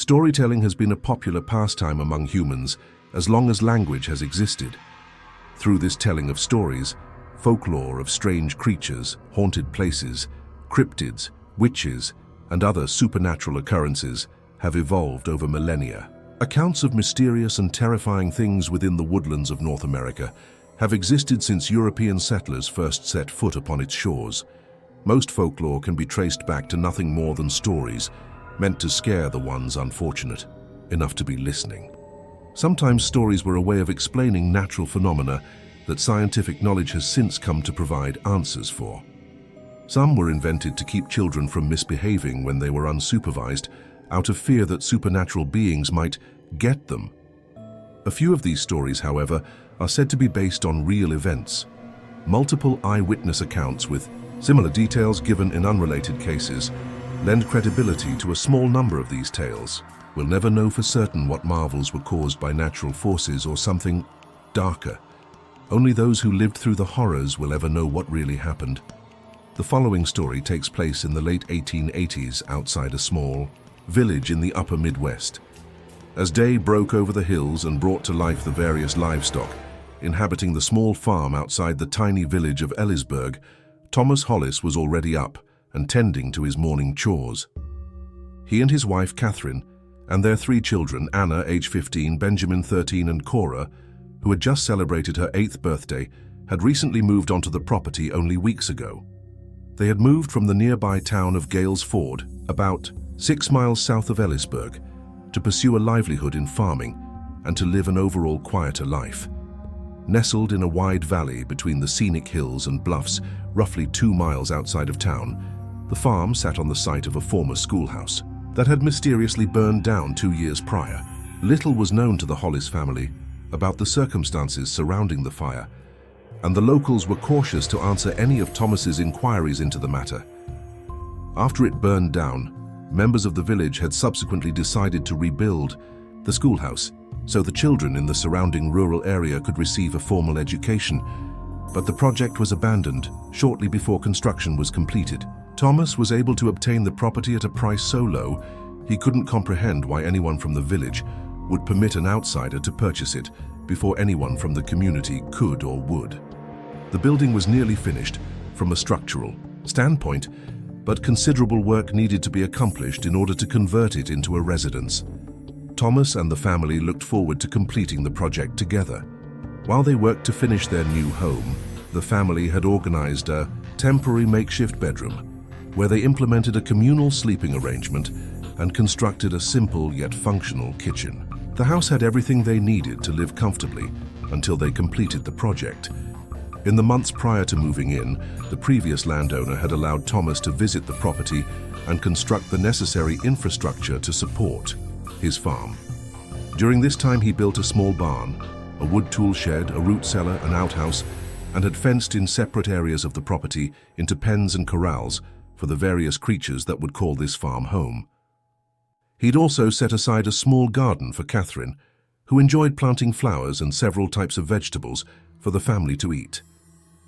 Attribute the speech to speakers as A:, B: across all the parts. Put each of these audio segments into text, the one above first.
A: Storytelling has been a popular pastime among humans as long as language has existed. Through this telling of stories, folklore of strange creatures, haunted places, cryptids, witches, and other supernatural occurrences have evolved over millennia. Accounts of mysterious and terrifying things within the woodlands of North America have existed since European settlers first set foot upon its shores. Most folklore can be traced back to nothing more than stories, meant to scare the ones unfortunate enough to be listening. Sometimes stories were a way of explaining natural phenomena that scientific knowledge has since come to provide answers for. Some were invented to keep children from misbehaving when they were unsupervised, out of fear that supernatural beings might get them. A few of these stories, however, are said to be based on real events. Multiple eyewitness accounts with similar details given in unrelated cases lend credibility to a small number of these tales. We'll never know for certain what marvels were caused by natural forces or something darker. Only those who lived through the horrors will ever know what really happened. The following story takes place in the late 1880s outside a small village in the upper Midwest. As day broke over the hills and brought to life the various livestock inhabiting the small farm outside the tiny village of Ellisburg, Thomas Hollis was already up and tending to his morning chores. He and his wife Catherine and their 3 children, Anna, age 15, Benjamin, 13, and Cora, who had just celebrated her 8th birthday, had recently moved onto the property only weeks ago. They had moved from the nearby town of Gales Ford, about 6 miles south of Ellisburg, to pursue a livelihood in farming and to live an overall quieter life. Nestled in a wide valley between the scenic hills and bluffs roughly 2 miles outside of town, the farm sat on the site of a former schoolhouse that had mysteriously burned down 2 years prior. Little was known to the Hollis family about the circumstances surrounding the fire, and the locals were cautious to answer any of Thomas's inquiries into the matter. After it burned down, members of the village had subsequently decided to rebuild the schoolhouse so the children in the surrounding rural area could receive a formal education, but the project was abandoned shortly before construction was completed. Thomas was able to obtain the property at a price so low he couldn't comprehend why anyone from the village would permit an outsider to purchase it before anyone from the community could or would. The building was nearly finished from a structural standpoint, but considerable work needed to be accomplished in order to convert it into a residence. Thomas and the family looked forward to completing the project together. While they worked to finish their new home, the family had organized a temporary makeshift bedroom, where they implemented a communal sleeping arrangement and constructed a simple yet functional kitchen. The house had everything they needed to live comfortably until they completed the project. In the months prior to moving in, the previous landowner had allowed Thomas to visit the property and construct the necessary infrastructure to support his farm. During this time, he built a small barn, a wood tool shed, a root cellar, an outhouse, and had fenced in separate areas of the property into pens and corrals for the various creatures that would call this farm home. He'd also set aside a small garden for Catherine, who enjoyed planting flowers and several types of vegetables for the family to eat.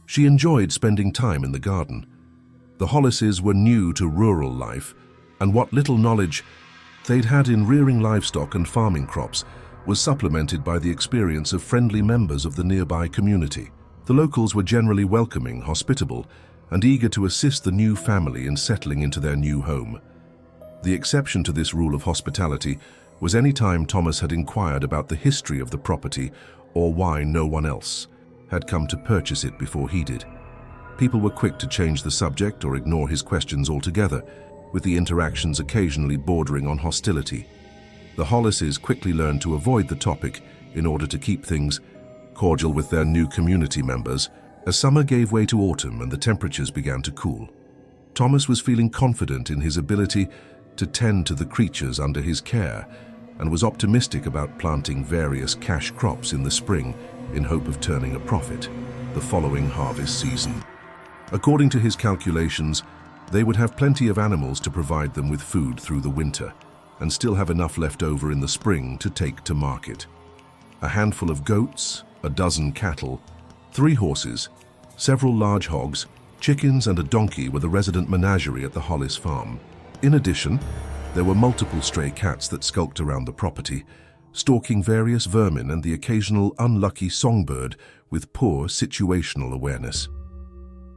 A: She enjoyed spending time in the garden. The Hollises were new to rural life, and what little knowledge they'd had in rearing livestock and farming crops was supplemented by the experience of friendly members of the nearby community. The locals were generally welcoming, hospitable, and eager to assist the new family in settling into their new home. The exception to this rule of hospitality was any time Thomas had inquired about the history of the property or why no one else had come to purchase it before he did. People were quick to change the subject or ignore his questions altogether, with the interactions occasionally bordering on hostility. The Hollises quickly learned to avoid the topic in order to keep things cordial with their new community members. As summer gave way to autumn and the temperatures began to cool, Thomas was feeling confident in his ability to tend to the creatures under his care and was optimistic about planting various cash crops in the spring in hope of turning a profit the following harvest season. According to his calculations, they would have plenty of animals to provide them with food through the winter and still have enough left over in the spring to take to market. A handful of goats, a dozen cattle, 3 horses, several large hogs, chickens and a donkey were the resident menagerie at the Hollis farm. In addition, There were multiple stray cats that skulked around the property, stalking various vermin and the occasional unlucky songbird with poor situational awareness.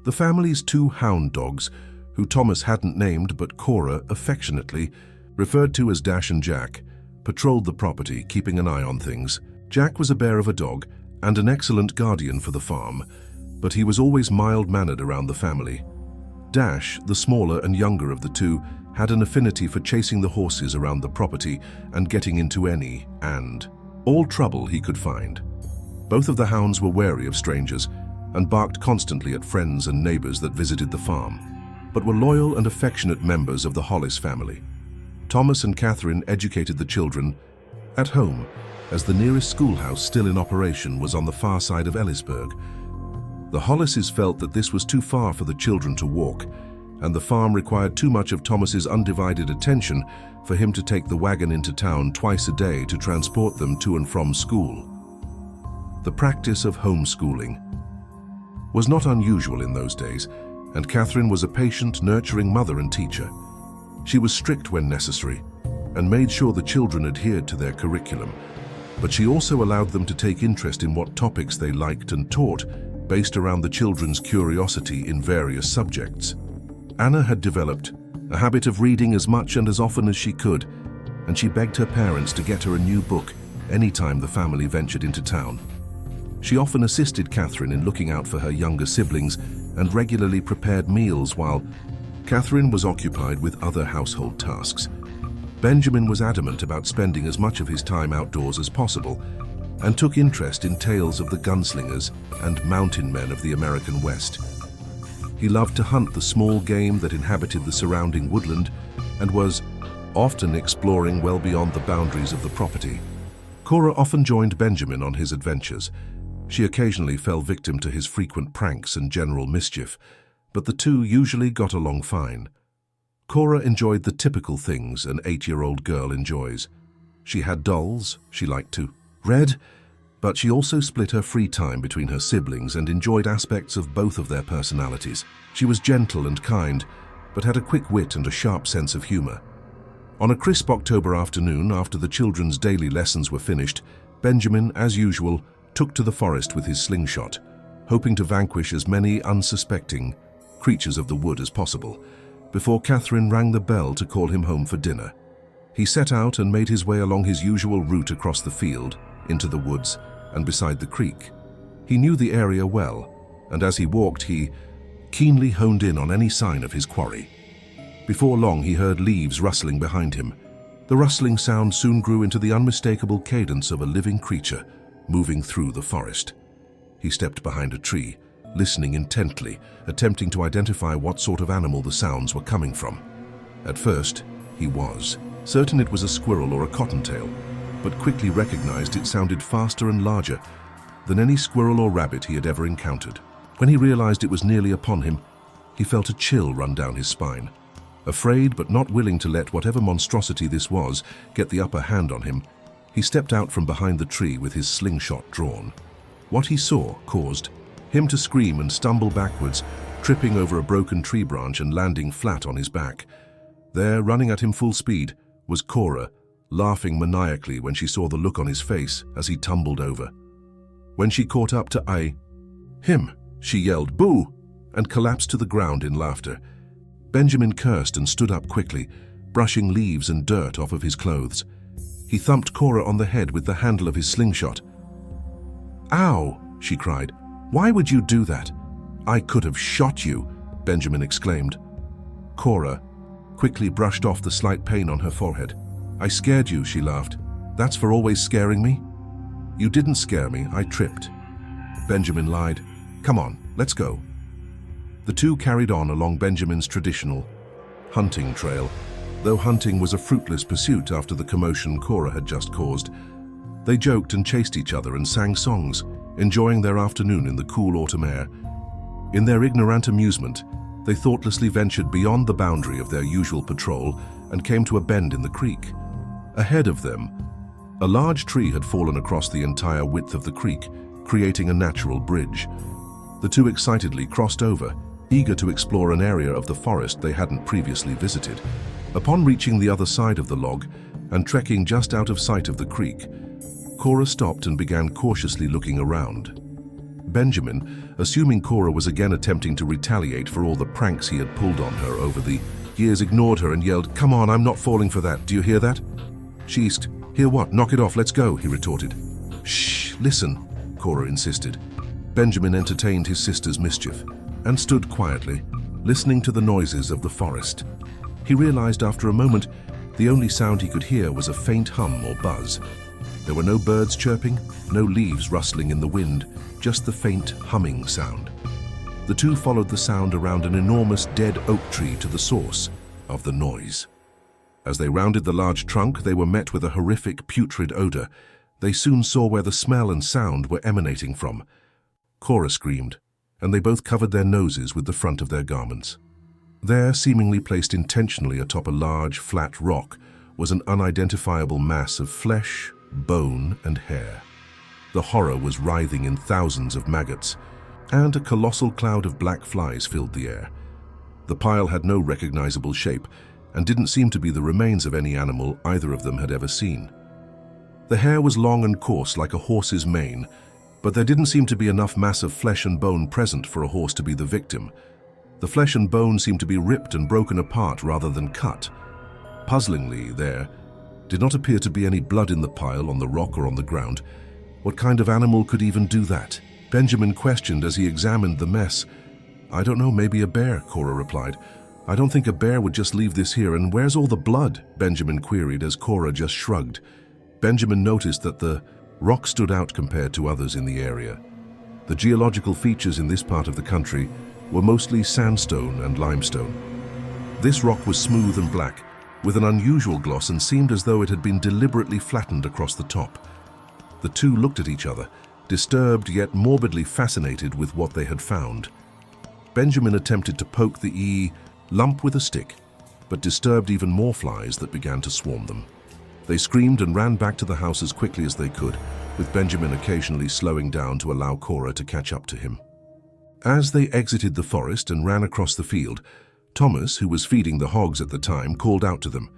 A: The family's 2 hound dogs, who Thomas hadn't named but Cora affectionately referred to as Dash and Jack, patrolled the property, keeping an eye on things. Jack was a bear of a dog and an excellent guardian for the farm, but he was always mild-mannered around the family. Dash, the smaller and younger of the 2, had an affinity for chasing the horses around the property and getting into any and all trouble he could find. Both of the hounds were wary of strangers and barked constantly at friends and neighbors that visited the farm, but were loyal and affectionate members of the Hollis family. Thomas and Catherine educated the children at home, as the nearest schoolhouse still in operation was on the far side of Ellisburg. The Hollises felt that this was too far for the children to walk, and the farm required too much of Thomas's undivided attention for him to take the wagon into town twice a day to transport them to and from school. The practice of homeschooling was not unusual in those days, and Catherine was a patient, nurturing mother and teacher. She was strict when necessary and made sure the children adhered to their curriculum, but she also allowed them to take interest in what topics they liked and taught, based around the children's curiosity in various subjects. Anna had developed a habit of reading as much and as often as she could, and she begged her parents to get her a new book anytime the family ventured into town. She often assisted Catherine in looking out for her younger siblings and regularly prepared meals while Catherine was occupied with other household tasks. Benjamin was adamant about spending as much of his time outdoors as possible and took interest in tales of the gunslingers and mountain men of the American West. He loved to hunt the small game that inhabited the surrounding woodland and was often exploring well beyond the boundaries of the property. Cora often joined Benjamin on his adventures. She occasionally fell victim to his frequent pranks and general mischief, but the 2 usually got along fine. Cora enjoyed the typical things an 8-year-old girl enjoys. She had dolls she liked to read, but she also split her free time between her siblings and enjoyed aspects of both of their personalities. She was gentle and kind, but had a quick wit and a sharp sense of humor. On a crisp October afternoon, after the children's daily lessons were finished, Benjamin, as usual, took to the forest with his slingshot, hoping to vanquish as many unsuspecting creatures of the wood as possible, before Catherine rang the bell to call him home for dinner. He set out and made his way along his usual route across the field, into the woods, and beside the creek. He knew the area well, and as he walked, he keenly honed in on any sign of his quarry. Before long, he heard leaves rustling behind him. The rustling sound soon grew into the unmistakable cadence of a living creature moving through the forest. He stepped behind a tree, listening intently, attempting to identify what sort of animal the sounds were coming from. At first, he was certain it was a squirrel or a cottontail, but quickly recognized it sounded faster and larger than any squirrel or rabbit he had ever encountered. When he realized it was nearly upon him, he felt a chill run down his spine. Afraid but not willing to let whatever monstrosity this was get the upper hand on him, he stepped out from behind the tree with his slingshot drawn. What he saw caused him to scream and stumble backwards, tripping over a broken tree branch and landing flat on his back. There, running at him full speed, was Cora, laughing maniacally when she saw the look on his face as he tumbled over. When she caught up to him, she yelled, "Boo!" and collapsed to the ground in laughter. Benjamin cursed and stood up quickly, brushing leaves and dirt off of his clothes. He thumped Cora on the head with the handle of his slingshot. "Ow!" she cried. "Why would you do that?" "I could have shot you," Benjamin exclaimed. Cora quickly brushed off the slight pain on her forehead. "I scared you," she laughed. "That's for always scaring me?" "You didn't scare me, I tripped." Benjamin lied. "Come on, let's go." The 2 carried on along Benjamin's traditional hunting trail, though hunting was a fruitless pursuit after the commotion Cora had just caused. They joked and chased each other and sang songs, enjoying their afternoon in the cool autumn air. In their ignorant amusement, they thoughtlessly ventured beyond the boundary of their usual patrol and came to a bend in the creek. Ahead of them, a large tree had fallen across the entire width of the creek, creating a natural bridge. The 2 excitedly crossed over, eager to explore an area of the forest they hadn't previously visited. Upon reaching the other side of the log and trekking just out of sight of the creek, Cora stopped and began cautiously looking around. Benjamin, assuming Cora was again attempting to retaliate for all the pranks he had pulled on her over the years, ignored her and yelled, "Come on, I'm not falling for that. Do you hear that?" She asked, "Hear what? Knock it off, let's go," he retorted. "Shh, listen," Cora insisted. Benjamin entertained his sister's mischief and stood quietly, listening to the noises of the forest. He realized after a moment the only sound he could hear was a faint hum or buzz. There were no birds chirping, no leaves rustling in the wind, just the faint humming sound. The two followed the sound around an enormous dead oak tree to the source of the noise. As they rounded the large trunk, they were met with a horrific, putrid odor. They soon saw where the smell and sound were emanating from. Cora screamed, and they both covered their noses with the front of their garments. There, seemingly placed intentionally atop a large, flat rock, was an unidentifiable mass of flesh, bone, and hair. The horror was writhing in thousands of maggots, and a colossal cloud of black flies filled the air. The pile had no recognizable shape, and didn't seem to be the remains of any animal either of them had ever seen. The hair was long and coarse like a horse's mane, but there didn't seem to be enough mass of flesh and bone present for a horse to be the victim. The flesh and bone seemed to be ripped and broken apart rather than cut. Puzzlingly, there did not appear to be any blood in the pile, on the rock, or on the ground. What kind of animal could even do that? Benjamin questioned as he examined the mess. "I don't know, maybe a bear," Cora replied. "I don't think a bear would just leave this here. And where's all the blood?" Benjamin queried as Cora just shrugged. Benjamin noticed that the rock stood out compared to others in the area. The geological features in this part of the country were mostly sandstone and limestone. This rock was smooth and black, with an unusual gloss, and seemed as though it had been deliberately flattened across the top. The two looked at each other, disturbed yet morbidly fascinated with what they had found. Benjamin attempted to poke the lump with a stick, but disturbed even more flies that began to swarm them. They screamed and ran back to the house as quickly as they could, with Benjamin occasionally slowing down to allow Cora to catch up to him. As they exited the forest and ran across the field, Thomas, who was feeding the hogs at the time, called out to them.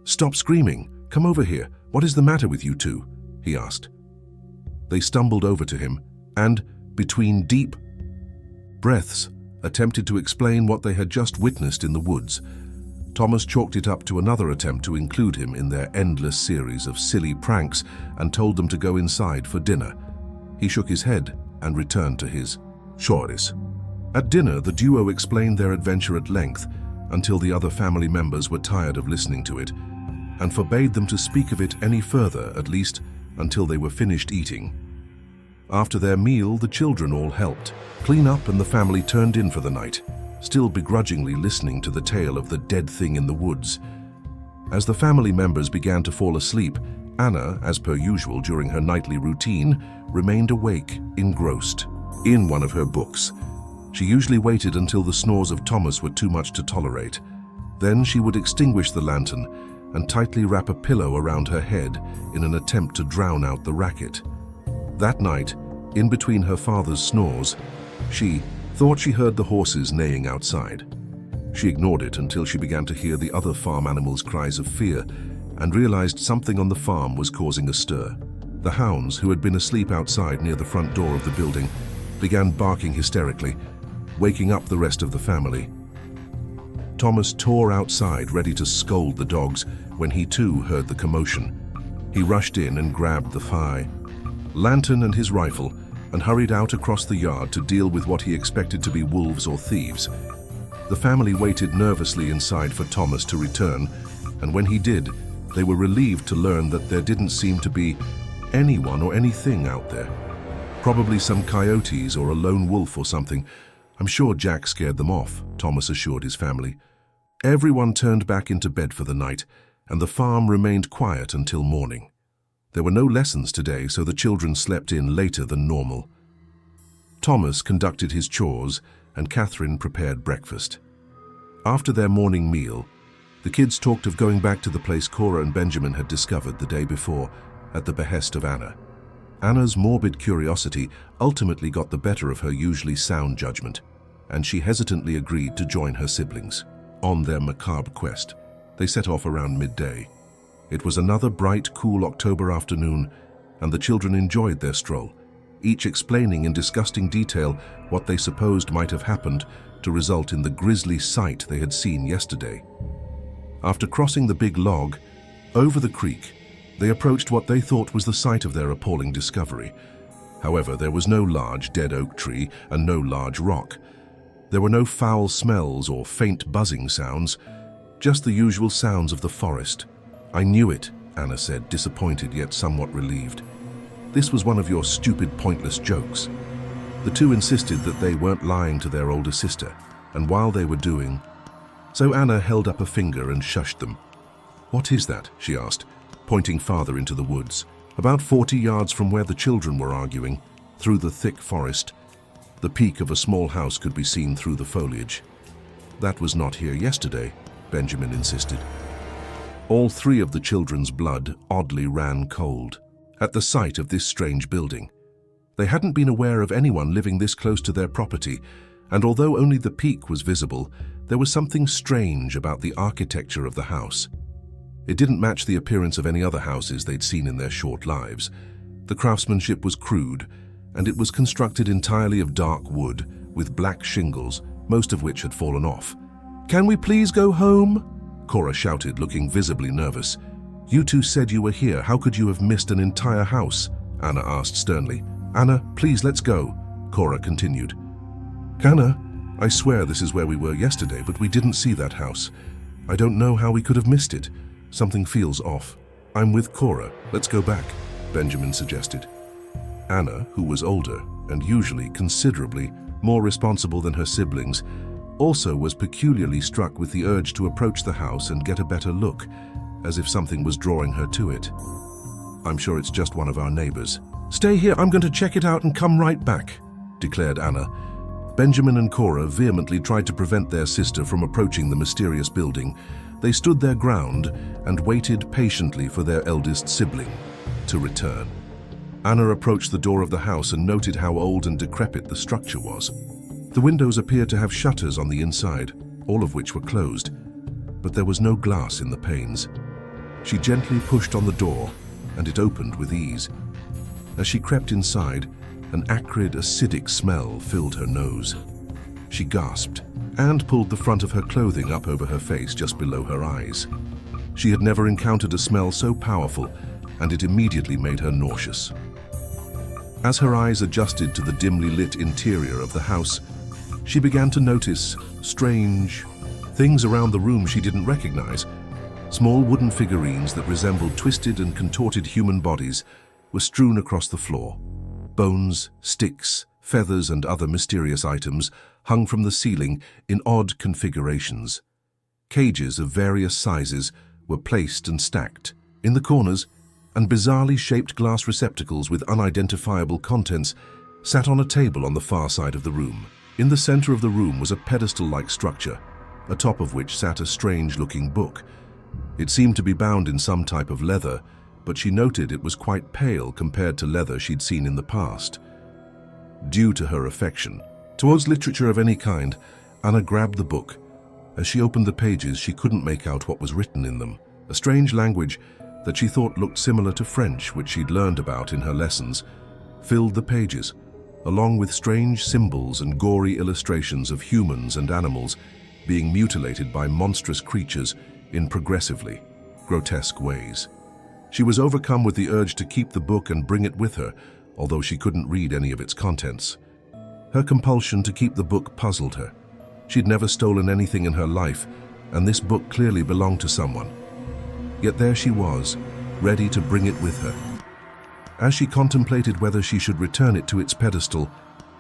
A: "Stop screaming! Come over here! What is the matter with you two?" he asked. They stumbled over to him and, between deep breaths, attempted to explain what they had just witnessed in the woods. Thomas chalked it up to another attempt to include him in their endless series of silly pranks and told them to go inside for dinner. He shook his head and returned to his chores. At dinner, the duo explained their adventure at length until the other family members were tired of listening to it and forbade them to speak of it any further, at least until they were finished eating. After their meal, the children all helped clean up and the family turned in for the night, still begrudgingly listening to the tale of the dead thing in the woods. As the family members began to fall asleep, Anna, as per usual during her nightly routine, remained awake, engrossed in one of her books. She usually waited until the snores of Thomas were too much to tolerate. Then she would extinguish the lantern and tightly wrap a pillow around her head in an attempt to drown out the racket. That night, in between her father's snores, she thought she heard the horses neighing outside. She ignored it until she began to hear the other farm animals' cries of fear and realized something on the farm was causing a stir. The hounds, who had been asleep outside near the front door of the building, began barking hysterically, waking up the rest of the family. Thomas tore outside, ready to scold the dogs, when he too heard the commotion. He rushed in and grabbed the lantern and his rifle and hurried out across the yard to deal with what he expected to be wolves or thieves. The family waited nervously inside for Thomas to return, and when he did, they were relieved to learn that there didn't seem to be anyone or anything out there. Probably some coyotes or a lone wolf or something. "I'm sure Jack scared them off," Thomas assured his family. Everyone turned back into bed for the night, and the farm remained quiet until morning. There were no lessons today, so the children slept in later than normal. Thomas conducted his chores, and Catherine prepared breakfast. After their morning meal, the kids talked of going back to the place Cora and Benjamin had discovered the day before, at the behest of Anna. Anna's morbid curiosity ultimately got the better of her usually sound judgment, and she hesitantly agreed to join her siblings on their macabre quest. They set off around midday. It was another bright, cool October afternoon, and the children enjoyed their stroll, each explaining in disgusting detail what they supposed might have happened to result in the grisly sight they had seen yesterday. After crossing the big log, over the creek, they approached what they thought was the site of their appalling discovery. However, there was no large dead oak tree and no large rock. There were no foul smells or faint buzzing sounds, just the usual sounds of the forest. "I knew it," Anna said, disappointed yet somewhat relieved. "This was one of your stupid, pointless jokes." The two insisted that they weren't lying to their older sister, and while they were doing so, Anna held up a finger and shushed them. "What is that?" she asked, pointing farther into the woods. About 40 yards from where the children were arguing, through the thick forest, the peak of a small house could be seen through the foliage. "That was not here yesterday," Benjamin insisted. All three of the children's blood oddly ran cold at the sight of this strange building. They hadn't been aware of anyone living this close to their property, and although only the peak was visible, there was something strange about the architecture of the house. It didn't match the appearance of any other houses they'd seen in their short lives. The craftsmanship was crude, and it was constructed entirely of dark wood, with black shingles, most of which had fallen off. "Can we please go home?" Cora shouted, looking visibly nervous. "You two said you were here. How could you have missed an entire house?" Anna asked sternly. "Anna, please, let's go," Cora continued. "Anna, I swear this is where we were yesterday, but we didn't see that house. I don't know how we could have missed it. Something feels off." "I'm with Cora. Let's go back," Benjamin suggested. Anna, who was older and usually considerably more responsible than her siblings, also was peculiarly struck with the urge to approach the house and get a better look, as if something was drawing her to it. "I'm sure it's just one of our neighbors." "Stay here, I'm going to check it out and come right back," declared Anna. Benjamin and Cora vehemently tried to prevent their sister from approaching the mysterious building. They stood their ground and waited patiently for their eldest sibling to return. Anna approached the door of the house and noted how old and decrepit the structure was. The windows appeared to have shutters on the inside, all of which were closed, but there was no glass in the panes. She gently pushed on the door, and it opened with ease. As she crept inside, an acrid, acidic smell filled her nose. She gasped and pulled the front of her clothing up over her face just below her eyes. She had never encountered a smell so powerful, and it immediately made her nauseous. As her eyes adjusted to the dimly lit interior of the house, she began to notice strange things around the room she didn't recognize. Small wooden figurines that resembled twisted and contorted human bodies were strewn across the floor. Bones, sticks, feathers, and other mysterious items hung from the ceiling in odd configurations. Cages of various sizes were placed and stacked in the corners, and bizarrely shaped glass receptacles with unidentifiable contents sat on a table on the far side of the room. In the center of the room was a pedestal-like structure, atop of which sat a strange-looking book. It seemed to be bound in some type of leather, but she noted it was quite pale compared to leather she'd seen in the past. Due to her affection towards literature of any kind, Anna grabbed the book. As she opened the pages, she couldn't make out what was written in them. A strange language that she thought looked similar to French, which she'd learned about in her lessons, filled the pages, along with strange symbols and gory illustrations of humans and animals being mutilated by monstrous creatures in progressively grotesque ways. She was overcome with the urge to keep the book and bring it with her, although she couldn't read any of its contents. Her compulsion to keep the book puzzled her. She'd never stolen anything in her life, and this book clearly belonged to someone. Yet there she was, ready to bring it with her. As she contemplated whether she should return it to its pedestal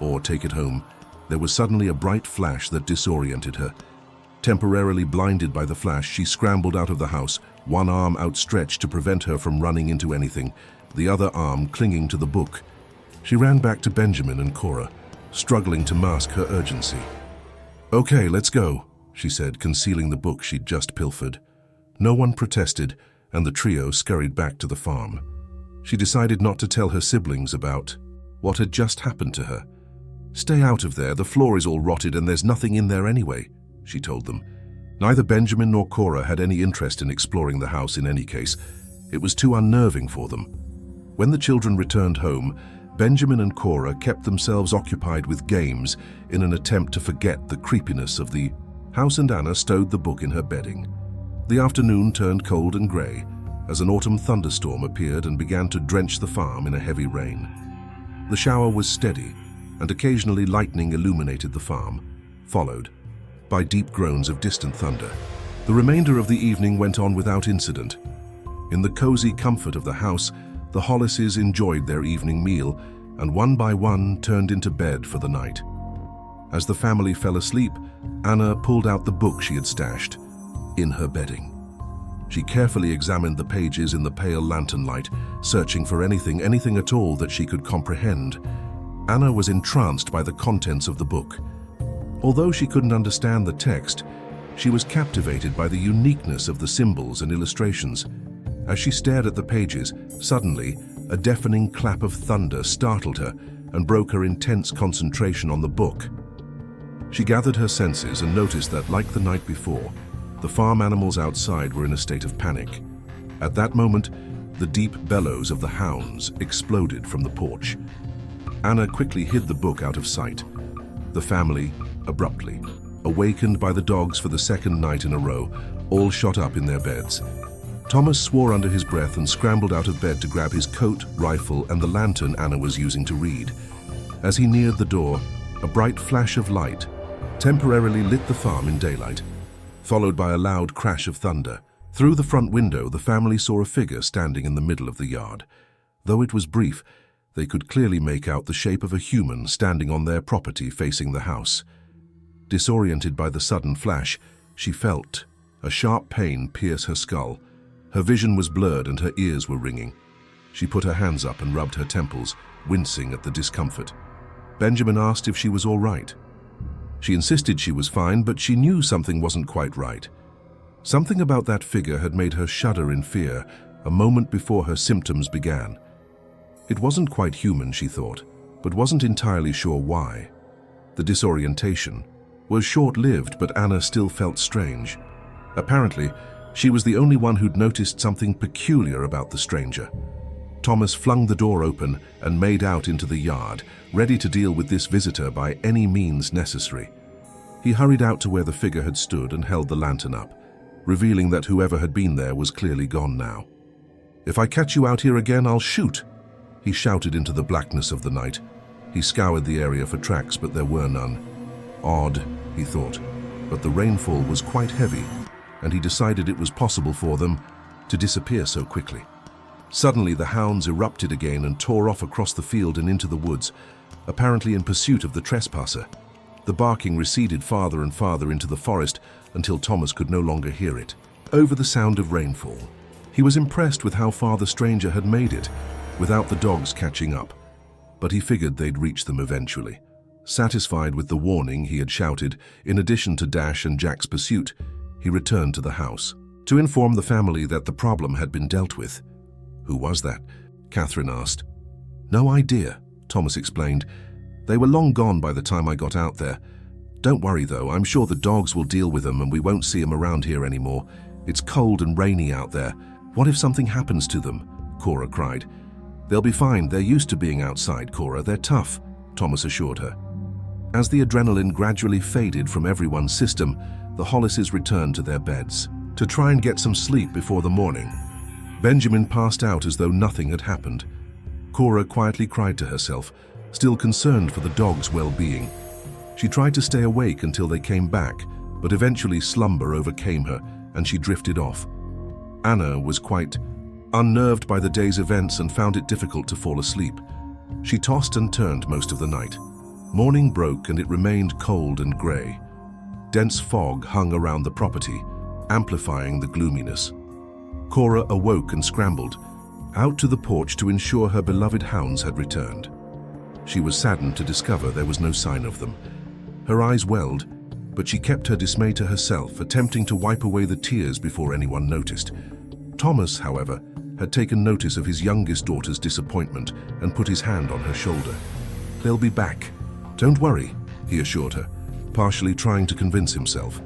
A: or take it home, there was suddenly a bright flash that disoriented her. Temporarily blinded by the flash, she scrambled out of the house, one arm outstretched to prevent her from running into anything, the other arm clinging to the book. She ran back to Benjamin and Cora, struggling to mask her urgency. "Okay, let's go," she said, concealing the book she'd just pilfered. No one protested, and the trio scurried back to the farm. She decided not to tell her siblings about what had just happened to her. "Stay out of there, the floor is all rotted and there's nothing in there anyway," she told them. Neither Benjamin nor Cora had any interest in exploring the house in any case. It was too unnerving for them. When the children returned home, Benjamin and Cora kept themselves occupied with games in an attempt to forget the creepiness of the house, and Anna stowed the book in her bedding. The afternoon turned cold and grey as an autumn thunderstorm appeared and began to drench the farm in a heavy rain. The shower was steady, and occasionally lightning illuminated the farm, followed by deep groans of distant thunder. The remainder of the evening went on without incident. In the cozy comfort of the house, the Hollises enjoyed their evening meal and one by one turned into bed for the night. As the family fell asleep, Anna pulled out the book she had stashed in her bedding. She carefully examined the pages in the pale lantern light, searching for anything at all that she could comprehend. Anna was entranced by the contents of the book. Although she couldn't understand the text, she was captivated by the uniqueness of the symbols and illustrations. As she stared at the pages, suddenly, a deafening clap of thunder startled her and broke her intense concentration on the book. She gathered her senses and noticed that, like the night before, the farm animals outside were in a state of panic. At that moment, the deep bellows of the hounds exploded from the porch. Anna quickly hid the book out of sight. The family, abruptly, awakened by the dogs for the second night in a row, all shot up in their beds. Thomas swore under his breath and scrambled out of bed to grab his coat, rifle, and the lantern Anna was using to read. As he neared the door, a bright flash of light temporarily lit the farm in daylight, followed by a loud crash of thunder. Through the front window, the family saw a figure standing in the middle of the yard. Though it was brief, they could clearly make out the shape of a human standing on their property facing the house. Disoriented by the sudden flash, she felt a sharp pain pierce her skull. Her vision was blurred and her ears were ringing. She put her hands up and rubbed her temples, wincing at the discomfort. Benjamin asked if she was all right. She insisted she was fine, but she knew something wasn't quite right. Something about that figure had made her shudder in fear a moment before her symptoms began. It wasn't quite human, she thought, but wasn't entirely sure why. The disorientation was short-lived, but Anna still felt strange. Apparently, she was the only one who'd noticed something peculiar about the stranger. Thomas flung the door open and made out into the yard, ready to deal with this visitor by any means necessary. He hurried out to where the figure had stood and held the lantern up, revealing that whoever had been there was clearly gone now. "If I catch you out here again, I'll shoot," he shouted into the blackness of the night. He scoured the area for tracks, but there were none. Odd, he thought, but the rainfall was quite heavy, and he decided it was possible for them to disappear so quickly. Suddenly, the hounds erupted again and tore off across the field and into the woods, apparently in pursuit of the trespasser. The barking receded farther and farther into the forest until Thomas could no longer hear it. Over the sound of rainfall, he was impressed with how far the stranger had made it, without the dogs catching up. But he figured they'd reach them eventually. Satisfied with the warning he had shouted, in addition to Dash and Jack's pursuit, he returned to the house to inform the family that the problem had been dealt with. "Who was that?" Catherine asked. "No idea," Thomas explained. "They were long gone by the time I got out there. Don't worry though, I'm sure the dogs will deal with them and we won't see them around here anymore. It's cold and rainy out there. What if something happens to them?" Cora cried. "They'll be fine, they're used to being outside, Cora, they're tough," Thomas assured her. As the adrenaline gradually faded from everyone's system, the Hollises returned to their beds to try and get some sleep before the morning. Benjamin passed out as though nothing had happened. Cora quietly cried to herself, still concerned for the dog's well-being. She tried to stay awake until they came back, but eventually slumber overcame her and she drifted off. Anna was quite unnerved by the day's events and found it difficult to fall asleep. She tossed and turned most of the night. Morning broke and it remained cold and grey. Dense fog hung around the property, amplifying the gloominess. Cora awoke and scrambled out to the porch to ensure her beloved hounds had returned. She was saddened to discover there was no sign of them. Her eyes welled, but she kept her dismay to herself, attempting to wipe away the tears before anyone noticed. Thomas, however, had taken notice of his youngest daughter's disappointment and put his hand on her shoulder. "They'll be back. Don't worry," he assured her, partially trying to convince himself.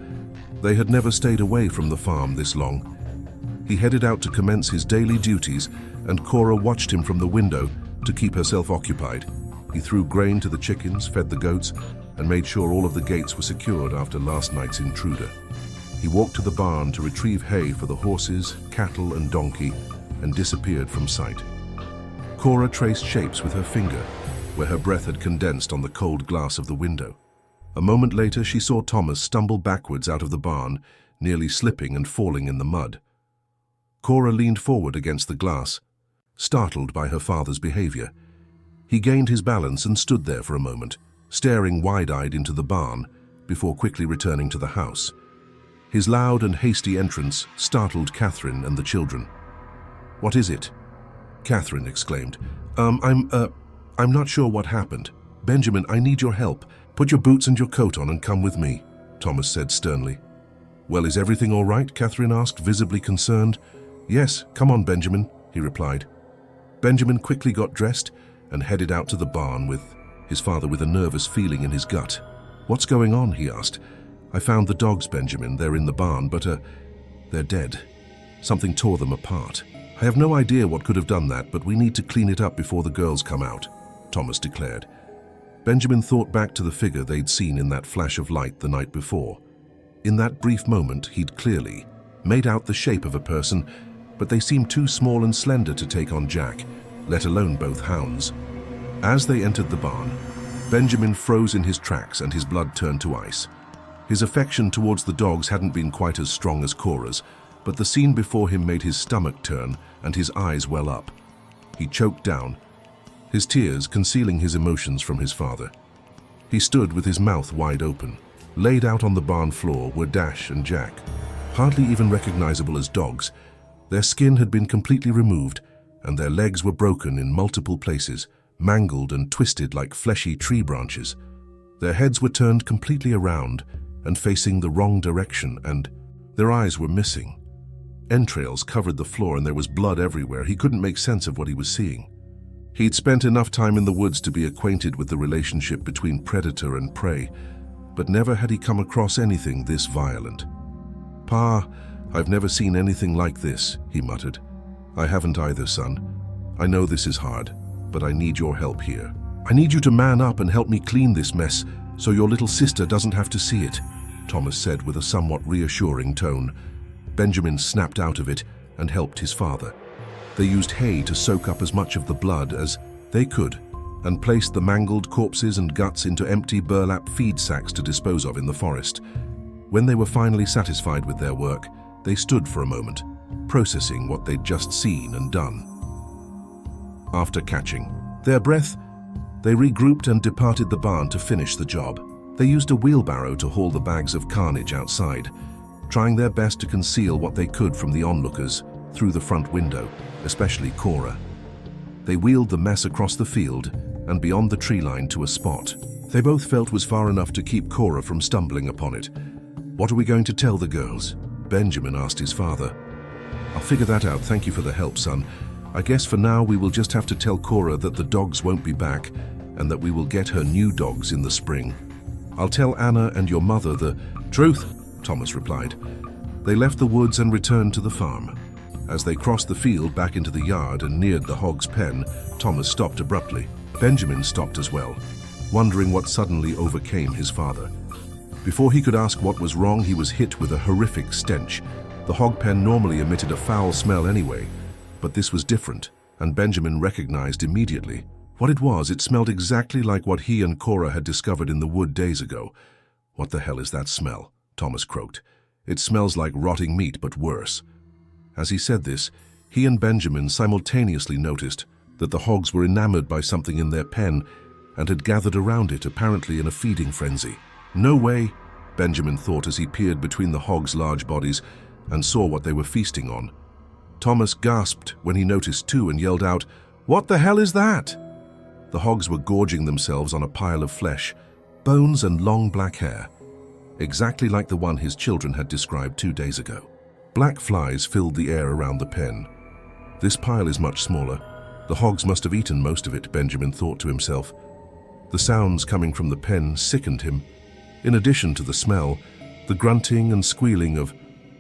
A: They had never stayed away from the farm this long. He headed out to commence his daily duties, and Cora watched him from the window to keep herself occupied. He threw grain to the chickens, fed the goats, and made sure all of the gates were secured after last night's intruder. He walked to the barn to retrieve hay for the horses, cattle, and donkey, and disappeared from sight. Cora traced shapes with her finger, where her breath had condensed on the cold glass of the window. A moment later, she saw Thomas stumble backwards out of the barn, nearly slipping and falling in the mud. Cora leaned forward against the glass, startled by her father's behavior. He gained his balance and stood there for a moment, staring wide-eyed into the barn, before quickly returning to the house. His loud and hasty entrance startled Catherine and the children. "What is it?" Catherine exclaimed. I'm not sure what happened. Benjamin, I need your help. Put your boots and your coat on and come with me," Thomas said sternly. "Well, is everything all right?" Catherine asked, visibly concerned. "Yes, come on, Benjamin," he replied. Benjamin quickly got dressed and headed out to the barn with his father with a nervous feeling in his gut. "What's going on?" he asked. "I found the dogs, Benjamin. They're in the barn, but they're dead. Something tore them apart. I have no idea what could have done that, but we need to clean it up before the girls come out," Thomas declared. Benjamin thought back to the figure they'd seen in that flash of light the night before. In that brief moment, he'd clearly made out the shape of a person, but they seemed too small and slender to take on Jack, let alone both hounds. As they entered the barn, Benjamin froze in his tracks and his blood turned to ice. His affection towards the dogs hadn't been quite as strong as Cora's, but the scene before him made his stomach turn and his eyes well up. He choked down, his tears concealing his emotions from his father. He stood with his mouth wide open. Laid out on the barn floor were Dash and Jack, hardly even recognizable as dogs. Their skin had been completely removed, and their legs were broken in multiple places, mangled and twisted like fleshy tree branches. Their heads were turned completely around and facing the wrong direction, and their eyes were missing. Entrails covered the floor and there was blood everywhere. He couldn't make sense of what he was seeing. He'd spent enough time in the woods to be acquainted with the relationship between predator and prey, but never had he come across anything this violent. "Pa, I've never seen anything like this," he muttered. "I haven't either, son. I know this is hard, but I need your help here. I need you to man up and help me clean this mess so your little sister doesn't have to see it," Thomas said with a somewhat reassuring tone. Benjamin snapped out of it and helped his father. They used hay to soak up as much of the blood as they could and placed the mangled corpses and guts into empty burlap feed sacks to dispose of in the forest. When they were finally satisfied with their work, they stood for a moment, processing what they'd just seen and done. After catching their breath, they regrouped and departed the barn to finish the job. They used a wheelbarrow to haul the bags of carnage outside, trying their best to conceal what they could from the onlookers through the front window, especially Cora. They wheeled the mess across the field and beyond the tree line to a spot they both felt was far enough to keep Cora from stumbling upon it. "What are we going to tell the girls?" Benjamin asked his father. "I'll figure that out. Thank you for the help, son. I guess for now we will just have to tell Cora that the dogs won't be back and that we will get her new dogs in the spring. I'll tell Anna and your mother the truth," Thomas replied. They left the woods and returned to the farm. As they crossed the field back into the yard and neared the hog's pen, Thomas stopped abruptly. Benjamin stopped as well, wondering what suddenly overcame his father. Before he could ask what was wrong, he was hit with a horrific stench. The hog pen normally emitted a foul smell anyway, but this was different, and Benjamin recognized immediately. What it was, it smelled exactly like what he and Cora had discovered in the wood days ago. "What the hell is that smell?" Thomas croaked. "It smells like rotting meat, but worse." As he said this, he and Benjamin simultaneously noticed that the hogs were enamored by something in their pen and had gathered around it, apparently in a feeding frenzy. "No way," Benjamin thought as he peered between the hogs' large bodies and saw what they were feasting on. Thomas gasped when he noticed too and yelled out, "What the hell is that?" The hogs were gorging themselves on a pile of flesh, bones and long black hair, exactly like the one his children had described 2 days ago. Black flies filled the air around the pen. "This pile is much smaller. The hogs must have eaten most of it," Benjamin thought to himself. The sounds coming from the pen sickened him. In addition to the smell, The grunting and squealing of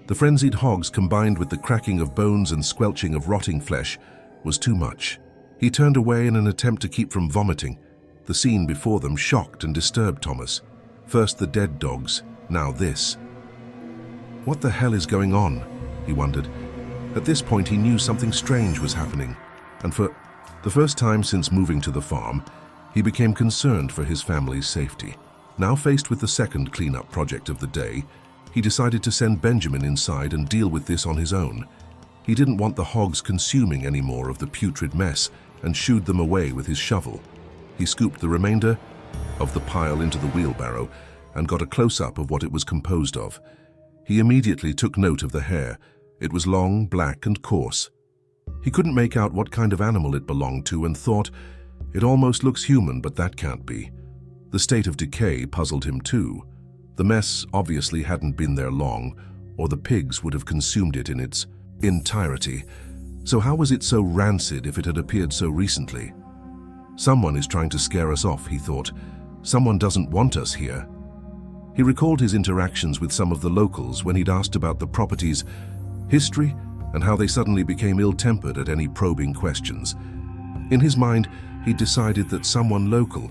A: the frenzied hogs combined with the cracking of bones and squelching of rotting flesh was too much. He turned away in an attempt to keep from vomiting. The scene before them shocked and disturbed Thomas. First the dead dogs, now this. What the hell is going on? He wondered. At this point he knew something strange was happening, and for the first time since moving to the farm, he became concerned for his family's safety. Now faced with the second cleanup project of the day, he decided to send Benjamin inside and deal with this on his own. He didn't want the hogs consuming any more of the putrid mess and shooed them away with his shovel. He scooped the remainder of the pile into the wheelbarrow and got a close-up of what it was composed of. He immediately took note of the hair. It was long, black, and coarse. He couldn't make out what kind of animal it belonged to and thought, it almost looks human, but that can't be. The state of decay puzzled him too. The mess obviously hadn't been there long, or the pigs would have consumed it in its entirety. So how was it so rancid if it had appeared so recently? Someone is trying to scare us off, he thought. Someone doesn't want us here. He recalled his interactions with some of the locals when he'd asked about the property's history and how they suddenly became ill-tempered at any probing questions. In his mind, he decided that someone local,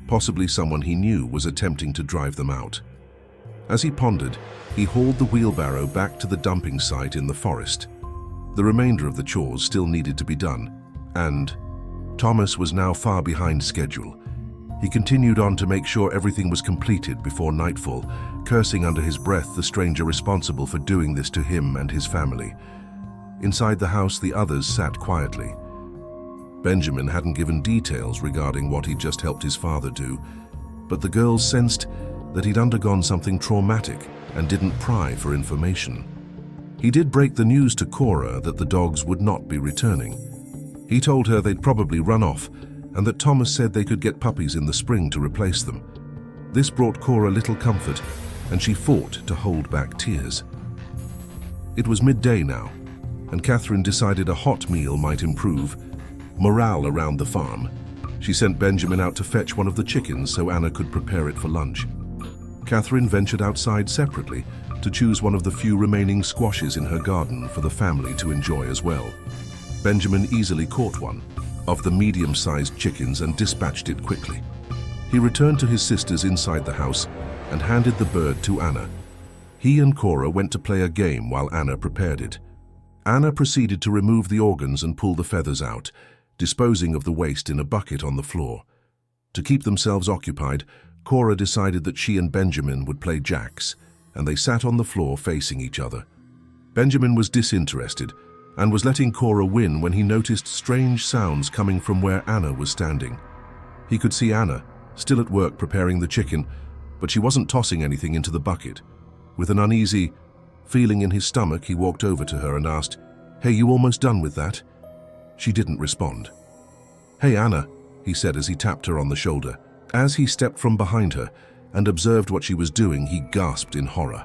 A: possibly someone he knew, was attempting to drive them out. As he pondered, he hauled the wheelbarrow back to the dumping site in the forest. The remainder of the chores still needed to be done, and Thomas was now far behind schedule. He continued on to make sure everything was completed before nightfall, cursing under his breath the stranger responsible for doing this to him and his family. Inside the house, the others sat quietly. Benjamin hadn't given details regarding what he'd just helped his father do, but the girls sensed that he'd undergone something traumatic and didn't pry for information. He did break the news to Cora that the dogs would not be returning. He told her they'd probably run off and that Thomas said they could get puppies in the spring to replace them. This brought Cora little comfort, and she fought to hold back tears. It was midday now, and Catherine decided a hot meal might improve morale around the farm. She sent Benjamin out to fetch one of the chickens so Anna could prepare it for lunch. Catherine ventured outside separately to choose one of the few remaining squashes in her garden for the family to enjoy as well. Benjamin easily caught one of the medium-sized chickens and dispatched it quickly. He returned to his sisters inside the house and handed the bird to Anna. He and Cora went to play a game while Anna prepared it. Anna proceeded to remove the organs and pull the feathers out, disposing of the waste in a bucket on the floor. To keep themselves occupied, Cora decided that she and Benjamin would play jacks, and they sat on the floor facing each other. Benjamin was disinterested and was letting Cora win when he noticed strange sounds coming from where Anna was standing. He could see Anna, still at work preparing the chicken, but she wasn't tossing anything into the bucket. With an uneasy feeling in his stomach, he walked over to her and asked, "Hey, you almost done with that?" She didn't respond. "Hey, Anna," he said as he tapped her on the shoulder. As he stepped from behind her and observed what she was doing, he gasped in horror.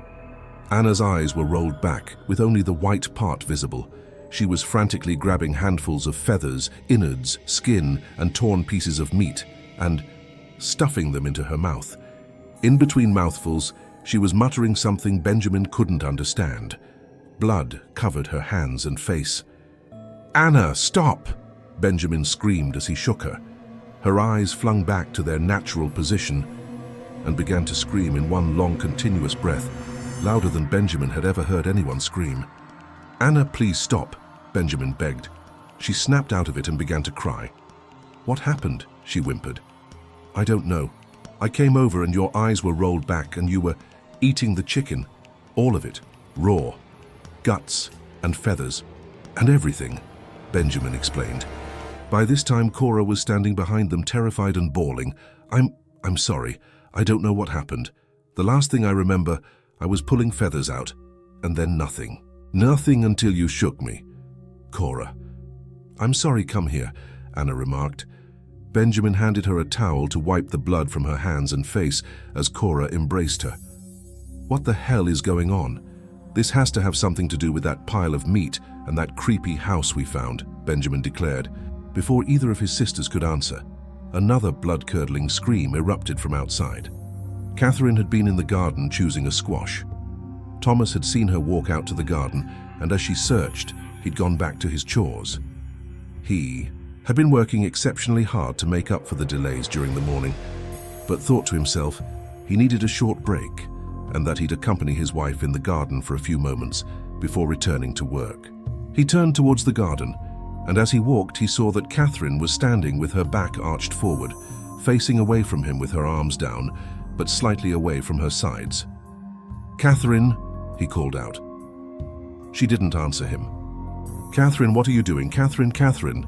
A: Anna's eyes were rolled back, with only the white part visible. She was frantically grabbing handfuls of feathers, innards, skin, and torn pieces of meat, and stuffing them into her mouth. In between mouthfuls, she was muttering something Benjamin couldn't understand. Blood covered her hands and face. "Anna, stop!" Benjamin screamed as he shook her. Her eyes flung back to their natural position and began to scream in one long continuous breath, louder than Benjamin had ever heard anyone scream. "Anna, please stop," Benjamin begged. She snapped out of it and began to cry. "What happened?" she whimpered. "I don't know. I came over and your eyes were rolled back and you were eating the chicken. All of it. Raw. Guts and feathers and everything," Benjamin explained. By this time, Cora was standing behind them, terrified and bawling. I'm sorry. I don't know what happened. The last thing I remember, I was pulling feathers out, and then nothing. Nothing until you shook me." "Cora." "I'm sorry, come here," Anna remarked. Benjamin handed her a towel to wipe the blood from her hands and face as Cora embraced her. "What the hell is going on? This has to have something to do with that pile of meat and that creepy house we found," Benjamin declared. Before either of his sisters could answer, another blood-curdling scream erupted from outside. Catherine had been in the garden choosing a squash. Thomas had seen her walk out to the garden, and as she searched, he'd gone back to his chores. He had been working exceptionally hard to make up for the delays during the morning, but thought to himself he needed a short break and that he'd accompany his wife in the garden for a few moments before returning to work. He turned towards the garden, and as he walked, he saw that Catherine was standing with her back arched forward, facing away from him with her arms down, but slightly away from her sides. "Catherine," he called out. She didn't answer him. "Catherine, what are you doing? Catherine, Catherine."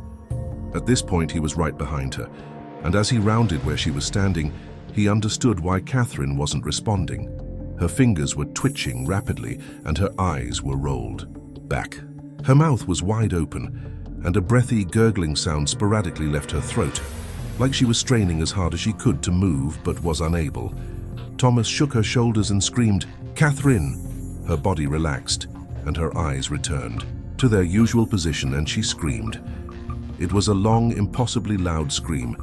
A: At this point, he was right behind her, and as he rounded where she was standing, he understood why Catherine wasn't responding. Her fingers were twitching rapidly, and her eyes were rolled back. Her mouth was wide open, and a breathy, gurgling sound sporadically left her throat, like she was straining as hard as she could to move but was unable. Thomas shook her shoulders and screamed, "Catherine!" Her body relaxed, and her eyes returned to their usual position, and she screamed. It was a long, impossibly loud scream.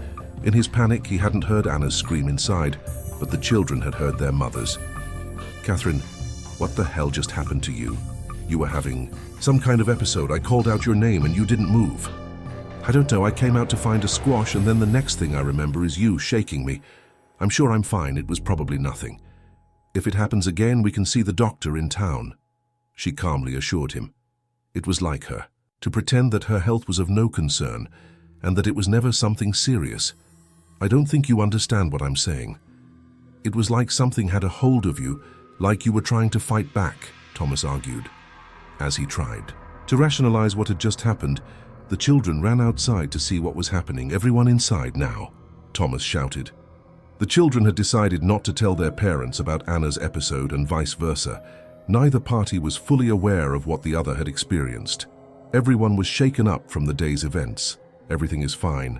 A: In his panic, he hadn't heard Anna's scream inside, but the children had heard their mother's. "Catherine, what the hell just happened to you? You were having some kind of episode. I called out your name and you didn't move." "I don't know, I came out to find a squash, and then the next thing I remember is you shaking me. I'm sure I'm fine, it was probably nothing. If it happens again, we can see the doctor in town," she calmly assured him. It was like her, to pretend that her health was of no concern, and that it was never something serious. "I don't think you understand what I'm saying." It was like something had a hold of you, like you were trying to fight back, Thomas argued. As he tried to rationalize what had just happened, the children ran outside to see what was happening. "Everyone inside now," Thomas shouted. The children had decided not to tell their parents about Anna's episode and vice versa. Neither party was fully aware of what the other had experienced. Everyone was shaken up from the day's events. "Everything is fine,"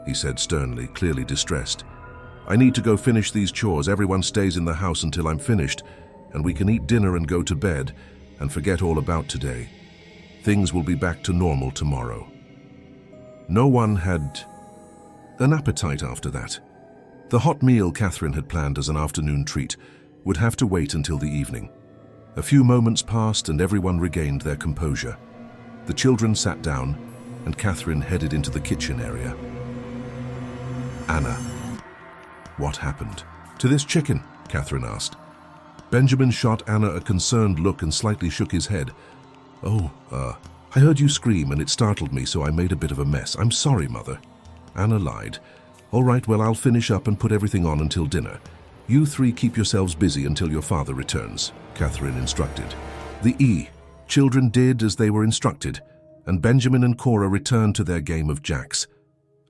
A: he said sternly, clearly distressed. "I need to go finish these chores. Everyone stays in the house until I'm finished, and we can eat dinner and go to bed and forget all about today. Things will be back to normal tomorrow." No one had an appetite after that. The hot meal Catherine had planned as an afternoon treat would have to wait until the evening. A few moments passed and everyone regained their composure. The children sat down and Catherine headed into the kitchen area. "Anna, what happened to this chicken?" Catherine asked. Benjamin shot Anna a concerned look and slightly shook his head. I heard you scream and it startled me, so I made a bit of a mess. I'm sorry, Mother." Anna lied. "All right, well, I'll finish up and put everything on until dinner. You three keep yourselves busy until your father returns," Catherine instructed. The children did as they were instructed, and Benjamin and Cora returned to their game of jacks.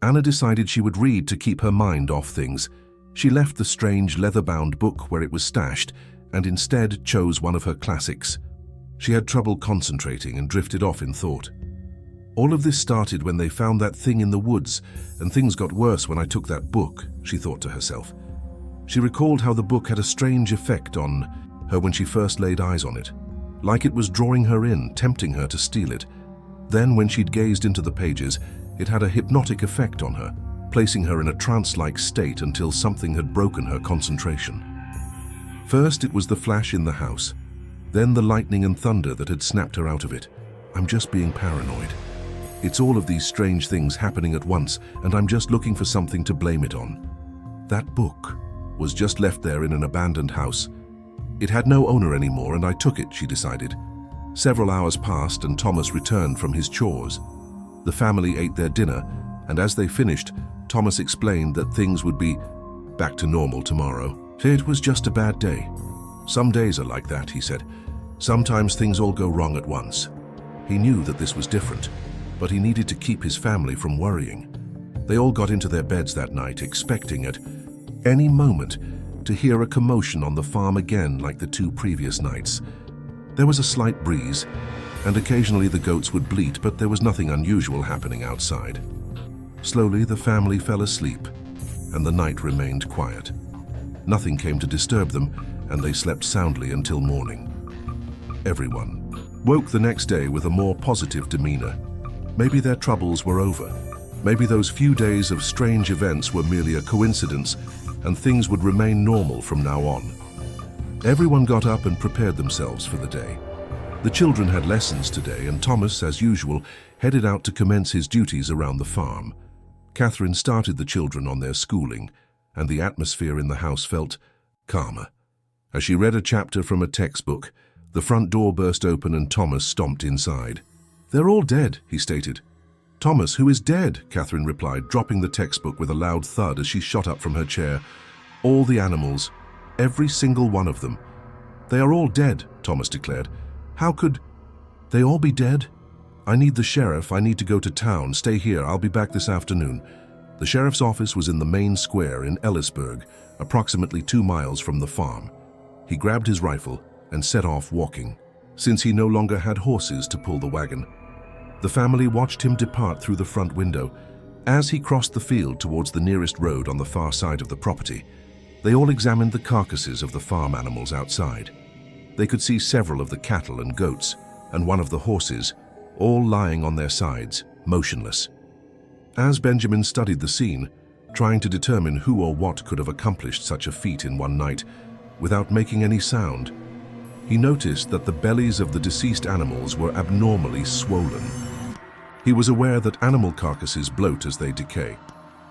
A: Anna decided she would read to keep her mind off things. She left the strange leather-bound book where it was stashed and instead chose one of her classics. She had trouble concentrating and drifted off in thought. "All of this started when they found that thing in the woods, and things got worse when I took that book," she thought to herself. She recalled how the book had a strange effect on her when she first laid eyes on it, like it was drawing her in, tempting her to steal it. Then, when she'd gazed into the pages, it had a hypnotic effect on her, placing her in a trance-like state until something had broken her concentration. First, it was the flash in the house, then the lightning and thunder that had snapped her out of it. "I'm just being paranoid. It's all of these strange things happening at once, and I'm just looking for something to blame it on." That book was just left there in an abandoned house. It had no owner anymore, and I took it, she decided. Several hours passed, and Thomas returned from his chores. The family ate their dinner, and as they finished, Thomas explained that things would be back to normal tomorrow. "It was just a bad day. Some days are like that," he said. "Sometimes things all go wrong at once." He knew that this was different, but he needed to keep his family from worrying. They all got into their beds that night, expecting at any moment to hear a commotion on the farm again like the two previous nights. There was a slight breeze, and occasionally the goats would bleat, but there was nothing unusual happening outside. Slowly, the family fell asleep, and the night remained quiet. Nothing came to disturb them, and they slept soundly until morning. Everyone woke the next day with a more positive demeanor. Maybe their troubles were over. Maybe those few days of strange events were merely a coincidence, and things would remain normal from now on. Everyone got up and prepared themselves for the day. The children had lessons today, and Thomas, as usual, headed out to commence his duties around the farm. Catherine started the children on their schooling, and the atmosphere in the house felt calmer. As she read a chapter from a textbook, the front door burst open and Thomas stomped inside. "They're all dead," he stated. "Thomas, who is dead?" Catherine replied, dropping the textbook with a loud thud as she shot up from her chair. "All the animals. Every single one of them. They are all dead," Thomas declared. "How could they all be dead? I need the sheriff. I need to go to town. Stay here. I'll be back this afternoon." The sheriff's office was in the main square in Ellisburg, approximately 2 miles from the farm. He grabbed his rifle and set off walking, since he no longer had horses to pull the wagon. The family watched him depart through the front window. As he crossed the field towards the nearest road on the far side of the property, they all examined the carcasses of the farm animals outside. They could see several of the cattle and goats, and one of the horses, all lying on their sides, motionless. As Benjamin studied the scene, trying to determine who or what could have accomplished such a feat in one night, without making any sound, he noticed that the bellies of the deceased animals were abnormally swollen. He was aware that animal carcasses bloat as they decay,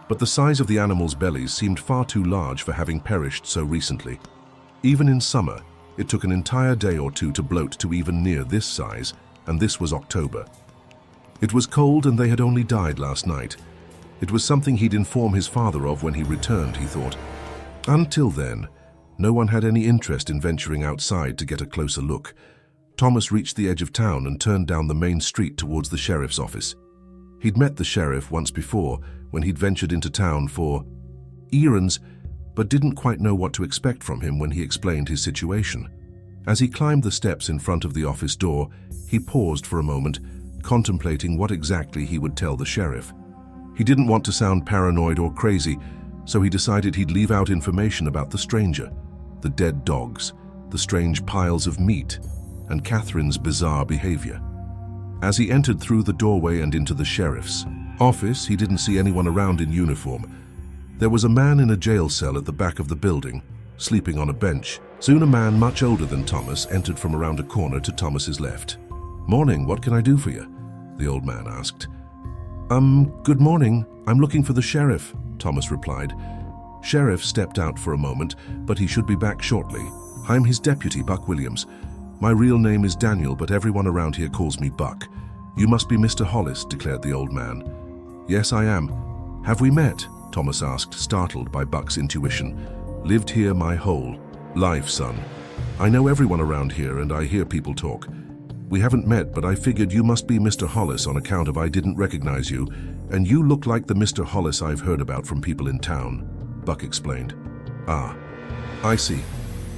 A: but the size of the animals' bellies seemed far too large for having perished so recently. Even in summer, it took an entire day or two to bloat to even near this size, and this was October. It was cold and they had only died last night. It was something he'd inform his father of when he returned, he thought. Until then, no one had any interest in venturing outside to get a closer look. Thomas reached the edge of town and turned down the main street towards the sheriff's office. He'd met the sheriff once before when he'd ventured into town for errands, but didn't quite know what to expect from him when he explained his situation. As he climbed the steps in front of the office door, he paused for a moment, contemplating what exactly he would tell the sheriff. He didn't want to sound paranoid or crazy, so he decided he'd leave out information about the stranger, the dead dogs, the strange piles of meat, and Catherine's bizarre behavior. As he entered through the doorway and into the sheriff's office, he didn't see anyone around in uniform. There was a man in a jail cell at the back of the building, sleeping on a bench. Soon a man much older than Thomas entered from around a corner to Thomas's left. "Morning, what can I do for you?" the old man asked. Good morning. I'm looking for the sheriff," Thomas replied. Sheriff stepped out for a moment, but he should be back shortly. "I'm his deputy, Buck Williams. My real name is Daniel, but everyone around here calls me Buck." "You must be Mr. Hollis," declared the old man. "Yes, I am." "Have we met?" Thomas asked, startled by Buck's intuition. "Lived here my whole life, son. I know everyone around here and I hear people talk. We haven't met, but I figured you must be Mr. Hollis on account of I didn't recognize you, and you look like the Mr. Hollis I've heard about from people in town," Buck explained. "Ah, I see.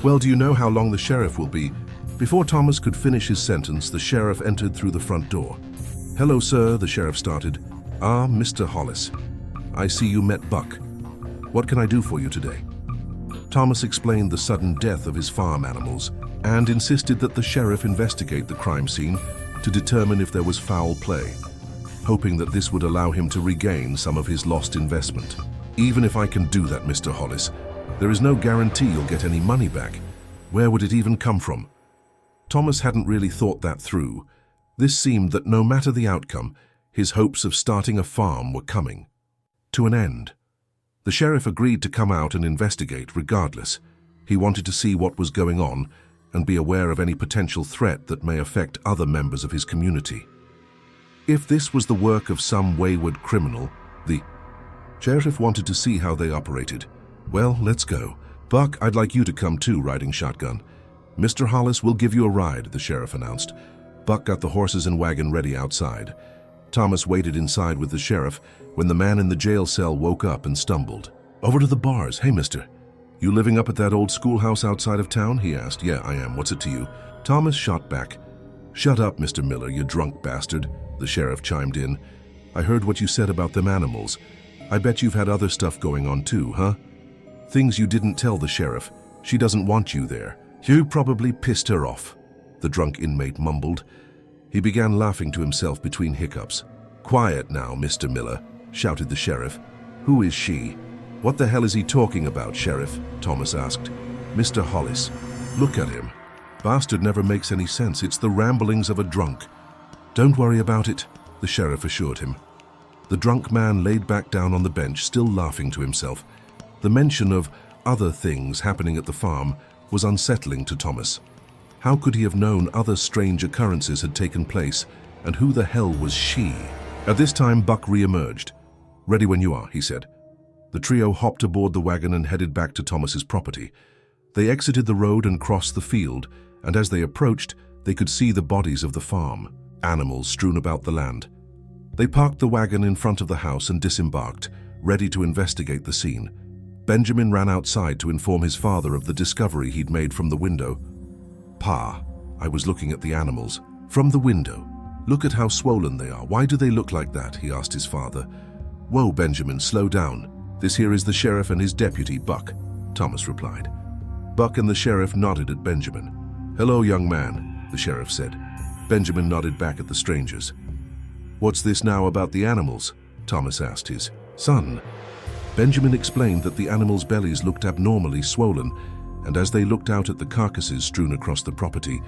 A: Well, do you know how long the sheriff will be?" Before Thomas could finish his sentence, the sheriff entered through the front door. "Hello, sir," the sheriff started. "Ah, Mr. Hollis. I see you met Buck. What can I do for you today?" Thomas explained the sudden death of his farm animals and insisted that the sheriff investigate the crime scene to determine if there was foul play, hoping that this would allow him to regain some of his lost investment. "Even if I can do that, Mr. Hollis, there is no guarantee you'll get any money back. Where would it even come from?" Thomas hadn't really thought that through. This seemed that no matter the outcome, his hopes of starting a farm were coming to an end. The sheriff agreed to come out and investigate regardless. He wanted to see what was going on and be aware of any potential threat that may affect other members of his community. If this was the work of some wayward criminal, the sheriff wanted to see how they operated. "Well, let's go. Buck, I'd like you to come too, riding shotgun." "Mr. Hollis will give you a ride," the sheriff announced. Buck got the horses and wagon ready outside. Thomas waited inside with the sheriff when the man in the jail cell woke up and stumbled. "Over to the bars. Hey, mister. You living up at that old schoolhouse outside of town?" he asked. "Yeah, I am. What's it to you?" Thomas shot back. "Shut up, Mr. Miller, you drunk bastard," the sheriff chimed in. "I heard what you said about them animals. I bet you've had other stuff going on too, huh? Things you didn't tell the sheriff. She doesn't want you there. You probably pissed her off," the drunk inmate mumbled. He began laughing to himself between hiccups. "Quiet now, Mr. Miller," shouted the sheriff. "Who is she?" "What the hell is he talking about, Sheriff?" Thomas asked. "Mr. Hollis. Look at him. Bastard never makes any sense. It's the ramblings of a drunk. Don't worry about it, the sheriff assured him. The drunk man laid back down on the bench, still laughing to himself. The mention of other things happening at the farm was unsettling to Thomas. How could he have known other strange occurrences had taken place, and who the hell was she? At this time, Buck re-emerged. "Ready when you are," he said. The trio hopped aboard the wagon and headed back to Thomas's property. They exited the road and crossed the field, and as they approached, they could see the bodies of the farm, animals strewn about the land. They parked the wagon in front of the house and disembarked, ready to investigate the scene. Benjamin ran outside to inform his father of the discovery he'd made from the window. "Pa, I was looking at the animals. From the window. Look at how swollen they are. Why do they look like that?" he asked his father. "Whoa, Benjamin, slow down. This here is the sheriff and his deputy, Buck," Thomas replied. Buck and the sheriff nodded at Benjamin. "Hello, young man," the sheriff said. Benjamin nodded back at the strangers. "What's this now about the animals?" Thomas asked his son. Benjamin explained that the animals' bellies looked abnormally swollen, and as they looked out at the carcasses strewn across the property,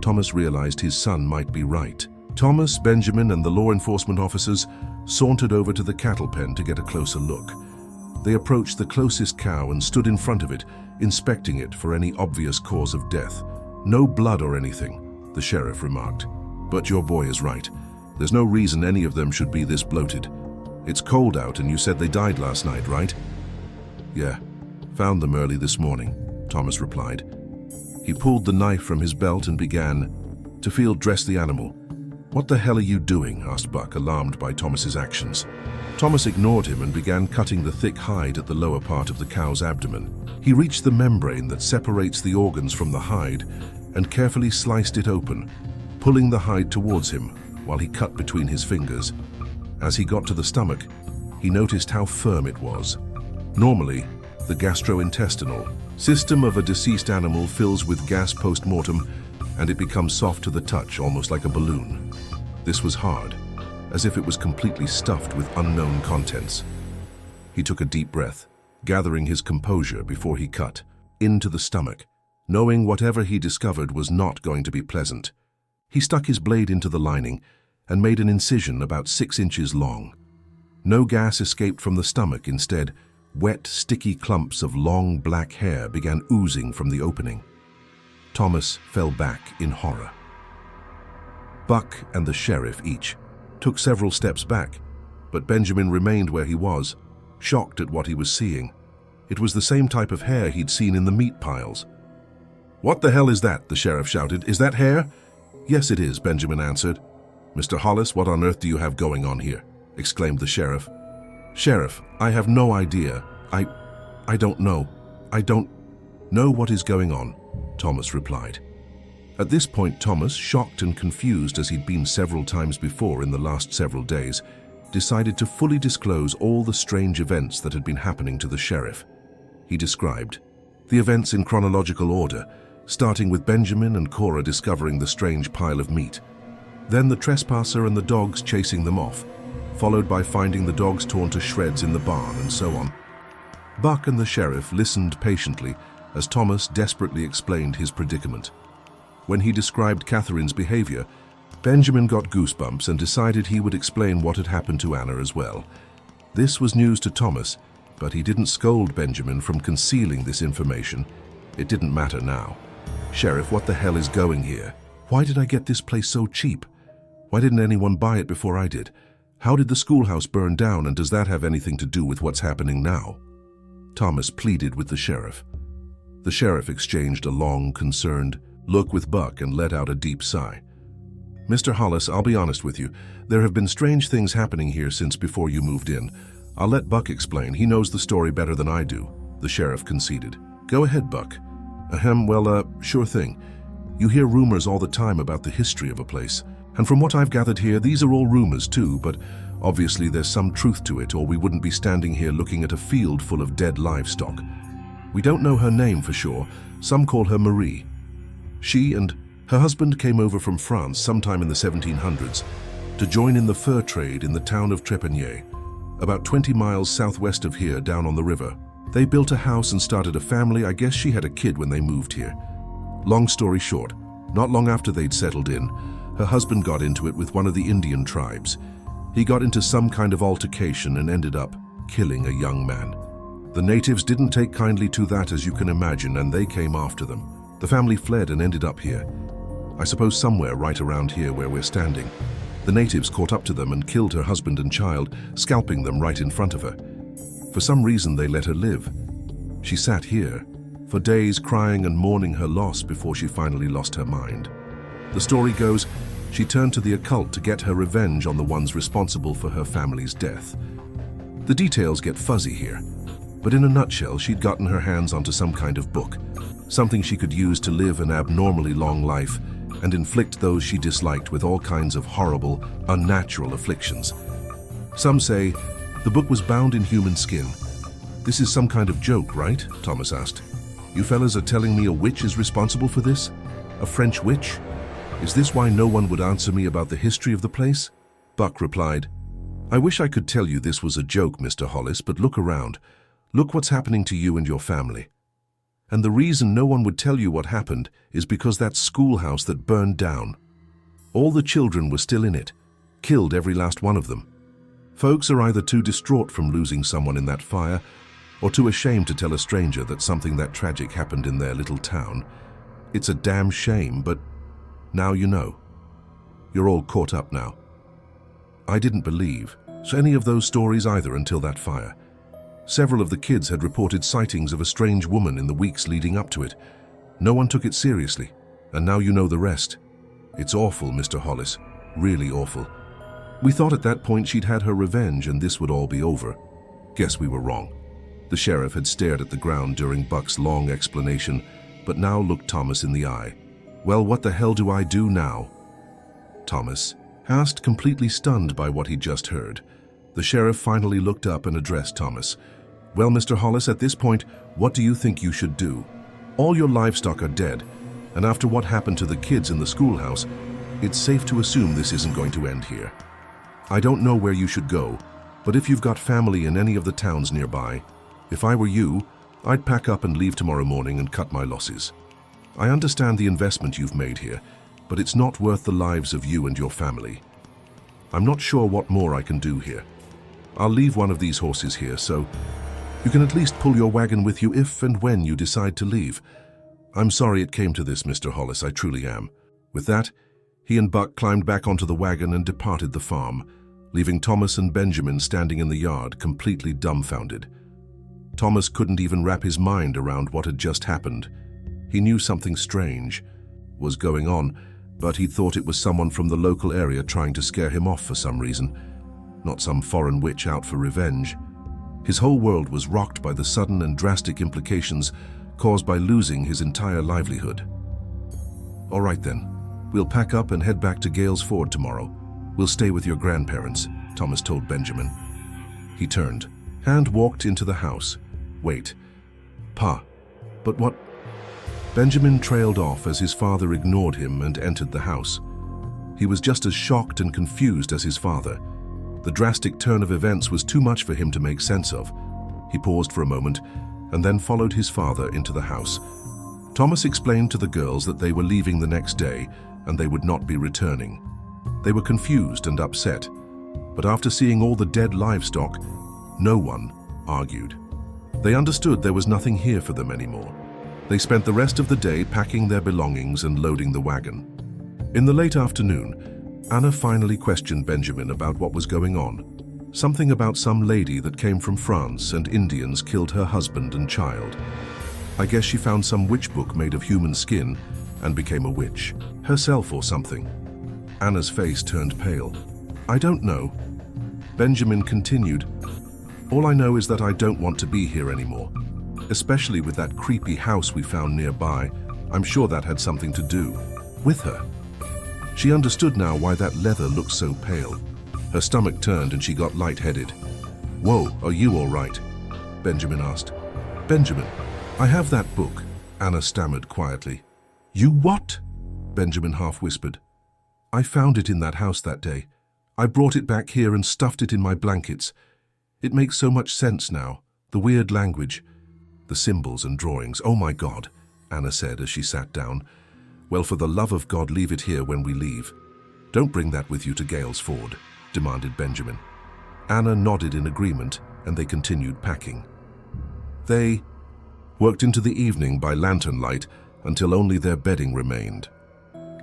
A: Thomas realized his son might be right. Thomas, Benjamin, and the law enforcement officers sauntered over to the cattle pen to get a closer look. They approached the closest cow and stood in front of it, inspecting it for any obvious cause of death. "No blood or anything," the sheriff remarked. "But your boy is right. There's no reason any of them should be this bloated. It's cold out and you said they died last night, right?" "Yeah, found them early this morning," Thomas replied. He pulled the knife from his belt and began to field dress the animal. "What the hell are you doing?" asked Buck, alarmed by Thomas's actions. Thomas ignored him and began cutting the thick hide at the lower part of the cow's abdomen. He reached the membrane that separates the organs from the hide and carefully sliced it open, pulling the hide towards him while he cut between his fingers. As he got to the stomach, he noticed how firm it was. Normally, the gastrointestinal system of a deceased animal fills with gas post-mortem, and it becomes soft to the touch, almost like a balloon. This was hard, as if it was completely stuffed with unknown contents. He took a deep breath, gathering his composure before he cut into the stomach, knowing whatever he discovered was not going to be pleasant. He stuck his blade into the lining and made an incision about 6 inches long. No gas escaped from the stomach. Instead, wet, sticky clumps of long black hair began oozing from the opening. Thomas fell back in horror. Buck and the sheriff each took several steps back, but Benjamin remained where he was, shocked at what he was seeing. It was the same type of hair he'd seen in the meat piles. "What the hell is that?" the sheriff shouted. "Is that hair?" "Yes, it is," Benjamin answered. "Mr. Hollis, what on earth do you have going on here?" exclaimed the sheriff. "Sheriff, I have no idea. I don't know. I don't know what is going on," Thomas replied. At this point, Thomas, shocked and confused as he'd been several times before in the last several days, decided to fully disclose all the strange events that had been happening to the sheriff. He described the events in chronological order, starting with Benjamin and Cora discovering the strange pile of meat, then the trespasser and the dogs chasing them off, followed by finding the dogs torn to shreds in the barn, and so on. Buck and the sheriff listened patiently as Thomas desperately explained his predicament. When he described Catherine's behavior, Benjamin got goosebumps and decided he would explain what had happened to Anna as well. This was news to Thomas, but he didn't scold Benjamin from concealing this information. It didn't matter now. "Sheriff, what the hell is going here? Why did I get this place so cheap? Why didn't anyone buy it before I did? How did the schoolhouse burn down, and does that have anything to do with what's happening now?" Thomas pleaded with the sheriff. The sheriff exchanged a long, concerned look with Buck and let out a deep sigh. "Mr. Hollis, I'll be honest with you. There have been strange things happening here since before you moved in. I'll let Buck explain. He knows the story better than I do," the sheriff conceded. "Go ahead, Buck." Sure thing. You hear rumors all the time about the history of a place. And from what I've gathered here, these are all rumors too, but obviously there's some truth to it, or we wouldn't be standing here looking at a field full of dead livestock. We don't know her name for sure. Some call her Marie. She and her husband came over from France sometime in the 1700s to join in the fur trade in the town of Trépanier, about 20 miles southwest of here down on the river. They built a house and started a family. I guess she had a kid when they moved here. Long story short, not long after they'd settled in, her husband got into it with one of the Indian tribes. He got into some kind of altercation and ended up killing a young man. The natives didn't take kindly to that, as you can imagine, and they came after them. The family fled and ended up here. I suppose somewhere right around here where we're standing. The natives caught up to them and killed her husband and child, scalping them right in front of her. For some reason, they let her live. She sat here for days crying and mourning her loss before she finally lost her mind. The story goes, she turned to the occult to get her revenge on the ones responsible for her family's death. The details get fuzzy here, but in a nutshell, she'd gotten her hands onto some kind of book, something she could use to live an abnormally long life and inflict those she disliked with all kinds of horrible, unnatural afflictions. Some say the book was bound in human skin. This is some kind of joke, right? Thomas asked. You fellas are telling me a witch is responsible for this? A French witch? Is this why no one would answer me about the history of the place? Buck replied, I wish I could tell you this was a joke, Mr. Hollis, but look around. Look what's happening to you and your family. And the reason no one would tell you what happened is because that schoolhouse that burned down. All the children were still in it, killed every last one of them. Folks are either too distraught from losing someone in that fire or too ashamed to tell a stranger that something that tragic happened in their little town. It's a damn shame, but now you know. You're all caught up now. I didn't believe any of those stories either until that fire. Several of the kids had reported sightings of a strange woman in the weeks leading up to it. No one took it seriously, and now you know the rest. It's awful, Mr. Hollis, really awful. We thought at that point she'd had her revenge and this would all be over. Guess we were wrong. The sheriff had stared at the ground during Buck's long explanation, but now looked Thomas in the eye. Well, what the hell do I do now? Thomas asked, completely stunned by what he'd just heard. The sheriff finally looked up and addressed Thomas. Well, Mr. Hollis, at this point, what do you think you should do? All your livestock are dead, and after what happened to the kids in the schoolhouse, it's safe to assume this isn't going to end here. I don't know where you should go, but if you've got family in any of the towns nearby, if I were you, I'd pack up and leave tomorrow morning and cut my losses. I understand the investment you've made here, but it's not worth the lives of you and your family. I'm not sure what more I can do here. I'll leave one of these horses here, so you can at least pull your wagon with you if and when you decide to leave. I'm sorry it came to this, Mr. Hollis, I truly am. With that, he and Buck climbed back onto the wagon and departed the farm, leaving Thomas and Benjamin standing in the yard, completely dumbfounded. Thomas couldn't even wrap his mind around what had just happened. He knew something strange was going on, but he thought it was someone from the local area trying to scare him off for some reason, not some foreign witch out for revenge. His whole world was rocked by the sudden and drastic implications caused by losing his entire livelihood. All right then, we'll pack up and head back to Gales Ford tomorrow. We'll stay with your grandparents, Thomas told Benjamin. He turned and walked into the house. Wait, Pa, but what? Benjamin trailed off as his father ignored him and entered the house. He was just as shocked and confused as his father. The drastic turn of events was too much for him to make sense of. He paused for a moment and then followed his father into the house. Thomas explained to the girls that they were leaving the next day and they would not be returning. They were confused and upset, but after seeing all the dead livestock, no one argued. They understood there was nothing here for them anymore. They spent the rest of the day packing their belongings and loading the wagon. In the late afternoon, Anna finally questioned Benjamin about what was going on. Something about some lady that came from France and Indians killed her husband and child. I guess she found some witch book made of human skin and became a witch, herself or something. Anna's face turned pale. I don't know. Benjamin continued. All I know is that I don't want to be here anymore, especially with that creepy house we found nearby. I'm sure that had something to do with her. She understood now why that leather looked so pale. Her stomach turned and she got lightheaded. Whoa, are you all right? Benjamin asked. Benjamin, I have that book, Anna stammered quietly. You what? Benjamin half whispered. I found it in that house that day. I brought it back here and stuffed it in my blankets. It makes so much sense now. The weird language, the symbols and drawings. Oh my God. Anna said as she sat down. "Well, for the love of God, leave it here when we leave. Don't bring that with you to Gales Ford," demanded Benjamin. Anna nodded in agreement, and they continued packing. They worked into the evening by lantern light until only their bedding remained.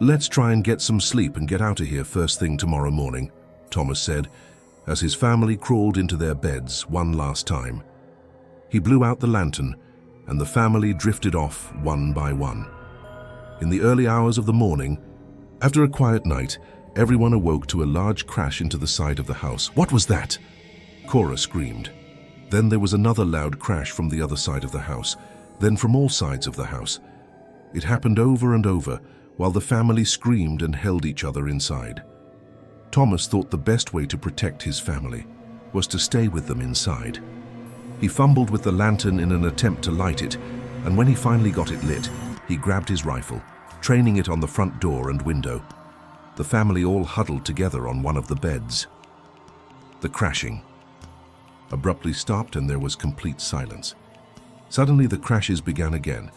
A: "Let's try and get some sleep and get out of here first thing tomorrow morning," Thomas said, as his family crawled into their beds one last time. He blew out the lantern, and the family drifted off one by one. In the early hours of the morning, after a quiet night, everyone awoke to a large crash into the side of the house. "What was that?" Cora screamed. Then there was another loud crash from the other side of the house, then from all sides of the house. It happened over and over, while the family screamed and held each other inside. Thomas thought the best way to protect his family was to stay with them inside. He fumbled with the lantern in an attempt to light it, and when he finally got it lit, he grabbed his rifle, training it on the front door and window. The family all huddled together on one of the beds. The crashing abruptly stopped, and there was complete silence. Suddenly the crashes began again,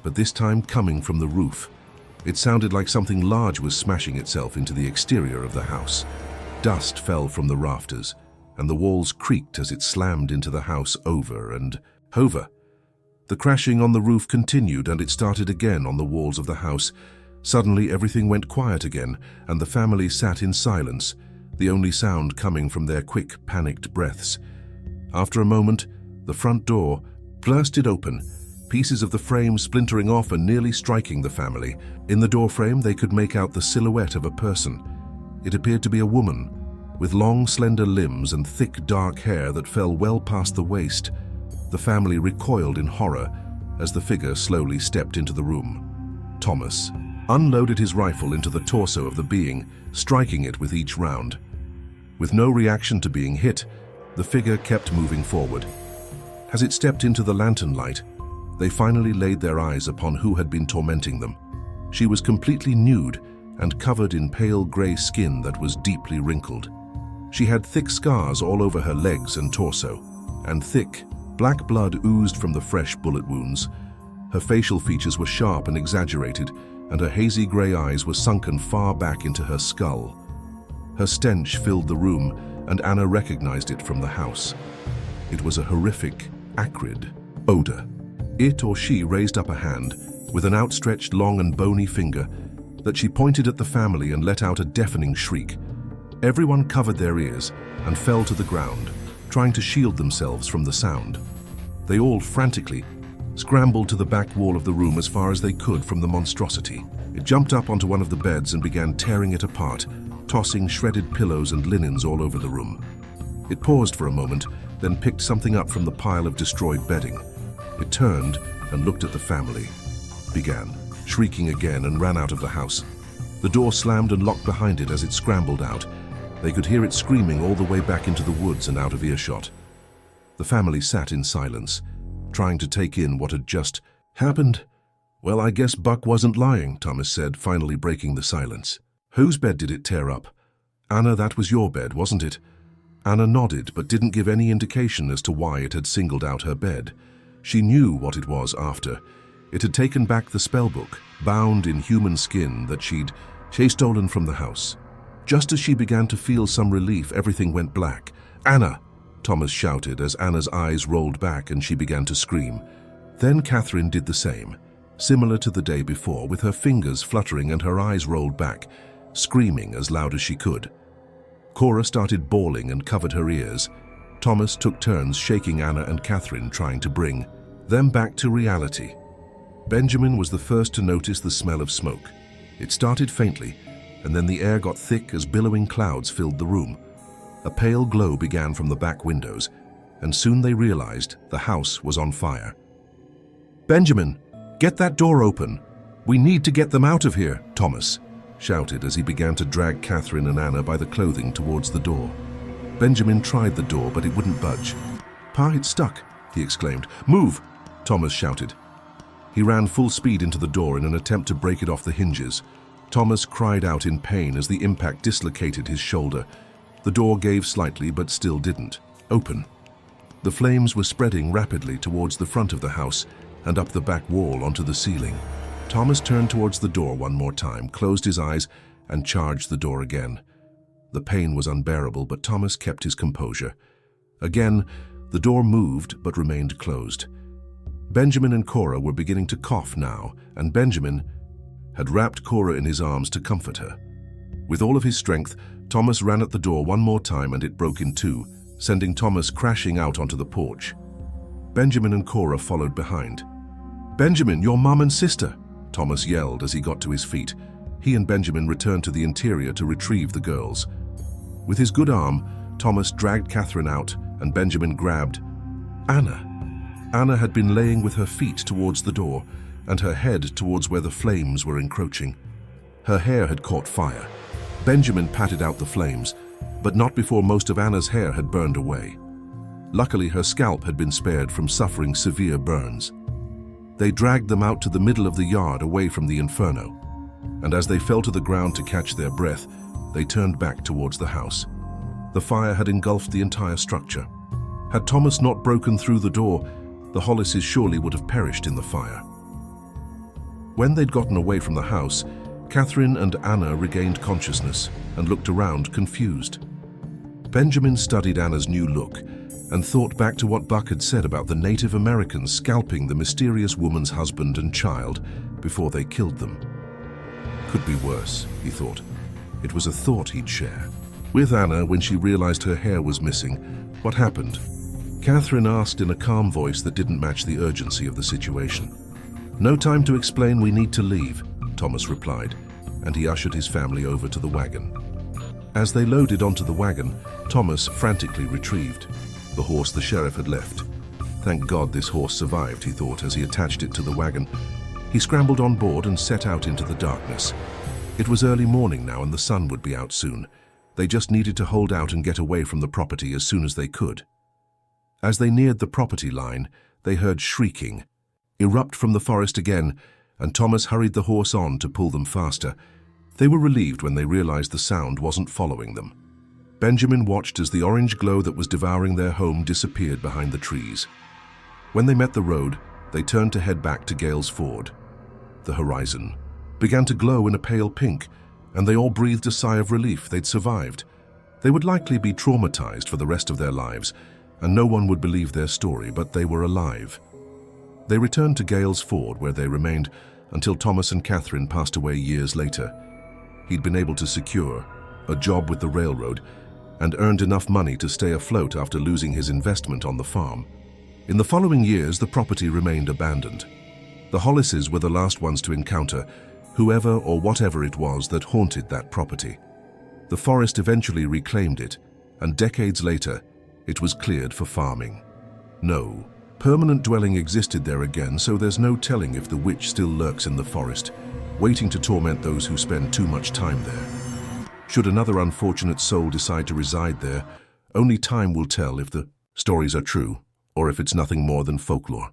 A: but this time coming from the roof. It sounded like something large was smashing itself into the exterior of the house. Dust fell from the rafters, and the walls creaked as it slammed into the house over and over. The crashing on the roof continued, and it started again on the walls of the house. Suddenly everything went quiet again, and the family sat in silence, the only sound coming from their quick, panicked breaths. After a moment, the front door blasted open, pieces of the frame splintering off and nearly striking the family. In the doorframe, they could make out the silhouette of a person. It appeared to be a woman, with long, slender limbs and thick, dark hair that fell well past the waist. The family recoiled in horror as the figure slowly stepped into the room. Thomas unloaded his rifle into the torso of the being, striking it with each round. With no reaction to being hit, the figure kept moving forward. As it stepped into the lantern light, they finally laid their eyes upon who had been tormenting them. She was completely nude and covered in pale gray skin that was deeply wrinkled. She had thick scars all over her legs and torso, and thick, black blood oozed from the fresh bullet wounds. Her facial features were sharp and exaggerated, and her hazy gray eyes were sunken far back into her skull. Her stench filled the room, and Anna recognized it from the house. It was a horrific, acrid odor. It or she raised up a hand, with an outstretched long and bony finger, that she pointed at the family and let out a deafening shriek. Everyone covered their ears and fell to the ground, trying to shield themselves from the sound. They all frantically scrambled to the back wall of the room as far as they could from the monstrosity. It jumped up onto one of the beds and began tearing it apart, tossing shredded pillows and linens all over the room. It paused for a moment, then picked something up from the pile of destroyed bedding. It turned and looked at the family, began shrieking again, and ran out of the house. The door slammed and locked behind it as it scrambled out. They could hear it screaming all the way back into the woods and out of earshot. The family sat in silence, trying to take in what had just happened. "Well, I guess Buck wasn't lying," Thomas said, finally breaking the silence. "Whose bed did it tear up?" "Anna, that was your bed, wasn't it?" Anna nodded, but didn't give any indication as to why it had singled out her bed. She knew what it was after. It had taken back the spellbook, bound in human skin, that she'd stolen from the house. Just as she began to feel some relief, everything went black. "Anna!" Thomas shouted as Anna's eyes rolled back and she began to scream. Then Catherine did the same, similar to the day before, with her fingers fluttering and her eyes rolled back, screaming as loud as she could. Cora started bawling and covered her ears. Thomas took turns shaking Anna and Catherine, trying to bring them back to reality. Benjamin was the first to notice the smell of smoke. It started faintly, and then the air got thick as billowing clouds filled the room. A pale glow began from the back windows, and soon they realized the house was on fire. "Benjamin, get that door open. We need to get them out of here," Thomas shouted as he began to drag Catherine and Anna by the clothing towards the door. Benjamin tried the door, but it wouldn't budge. "Pa, it's stuck," he exclaimed. "Move!" Thomas shouted. He ran full speed into the door in an attempt to break it off the hinges. Thomas cried out in pain as the impact dislocated his shoulder. The door gave slightly, but still didn't open. The flames were spreading rapidly towards the front of the house, and up the back wall onto the ceiling. Thomas turned towards the door one more time, closed his eyes, and charged the door again. The pain was unbearable, but Thomas kept his composure. Again, the door moved but remained closed. Benjamin and Cora were beginning to cough now, and Benjamin had wrapped Cora in his arms to comfort her. With all of his strength, Thomas ran at the door one more time and it broke in two, sending Thomas crashing out onto the porch. Benjamin and Cora followed behind. "Benjamin, your mum and sister!" Thomas yelled as he got to his feet. He and Benjamin returned to the interior to retrieve the girls. With his good arm, Thomas dragged Catherine out and Benjamin grabbed Anna. Anna had been laying with her feet towards the door and her head towards where the flames were encroaching. Her hair had caught fire. Benjamin patted out the flames, but not before most of Anna's hair had burned away. Luckily, her scalp had been spared from suffering severe burns. They dragged them out to the middle of the yard away from the inferno, and as they fell to the ground to catch their breath, they turned back towards the house. The fire had engulfed the entire structure. Had Thomas not broken through the door, the Hollises surely would have perished in the fire. When they'd gotten away from the house, Catherine and Anna regained consciousness and looked around confused. Benjamin studied Anna's new look and thought back to what Buck had said about the Native Americans scalping the mysterious woman's husband and child before they killed them. Could be worse, he thought. It was a thought he'd share. With Anna, when she realized her hair was missing, what happened? Catherine asked in a calm voice that didn't match the urgency of the situation. "No time to explain, we need to leave," Thomas replied, and he ushered his family over to the wagon. As they loaded onto the wagon, Thomas frantically retrieved the horse the sheriff had left. Thank God this horse survived, he thought as he attached it to the wagon. He scrambled on board and set out into the darkness. It was early morning now and the sun would be out soon. They just needed to hold out and get away from the property as soon as they could. As they neared the property line, they heard shrieking erupt from the forest again, and Thomas hurried the horse on to pull them faster. They were relieved when they realized the sound wasn't following them. Benjamin watched as the orange glow that was devouring their home disappeared behind the trees. When they met the road, they turned to head back to Gales Ford. The horizon began to glow in a pale pink, and they all breathed a sigh of relief. They'd survived. They would likely be traumatized for the rest of their lives, and no one would believe their story, but they were alive. They returned to Gales Ford, where they remained until Thomas and Catherine passed away years later. He'd been able to secure a job with the railroad and earned enough money to stay afloat after losing his investment on the farm. In the following years, the property remained abandoned. The Hollises were the last ones to encounter whoever or whatever it was that haunted that property. The forest eventually reclaimed it, and decades later, it was cleared for farming. No permanent dwelling existed there again, so there's no telling if the witch still lurks in the forest, waiting to torment those who spend too much time there. Should another unfortunate soul decide to reside there, only time will tell if the stories are true or if it's nothing more than folklore.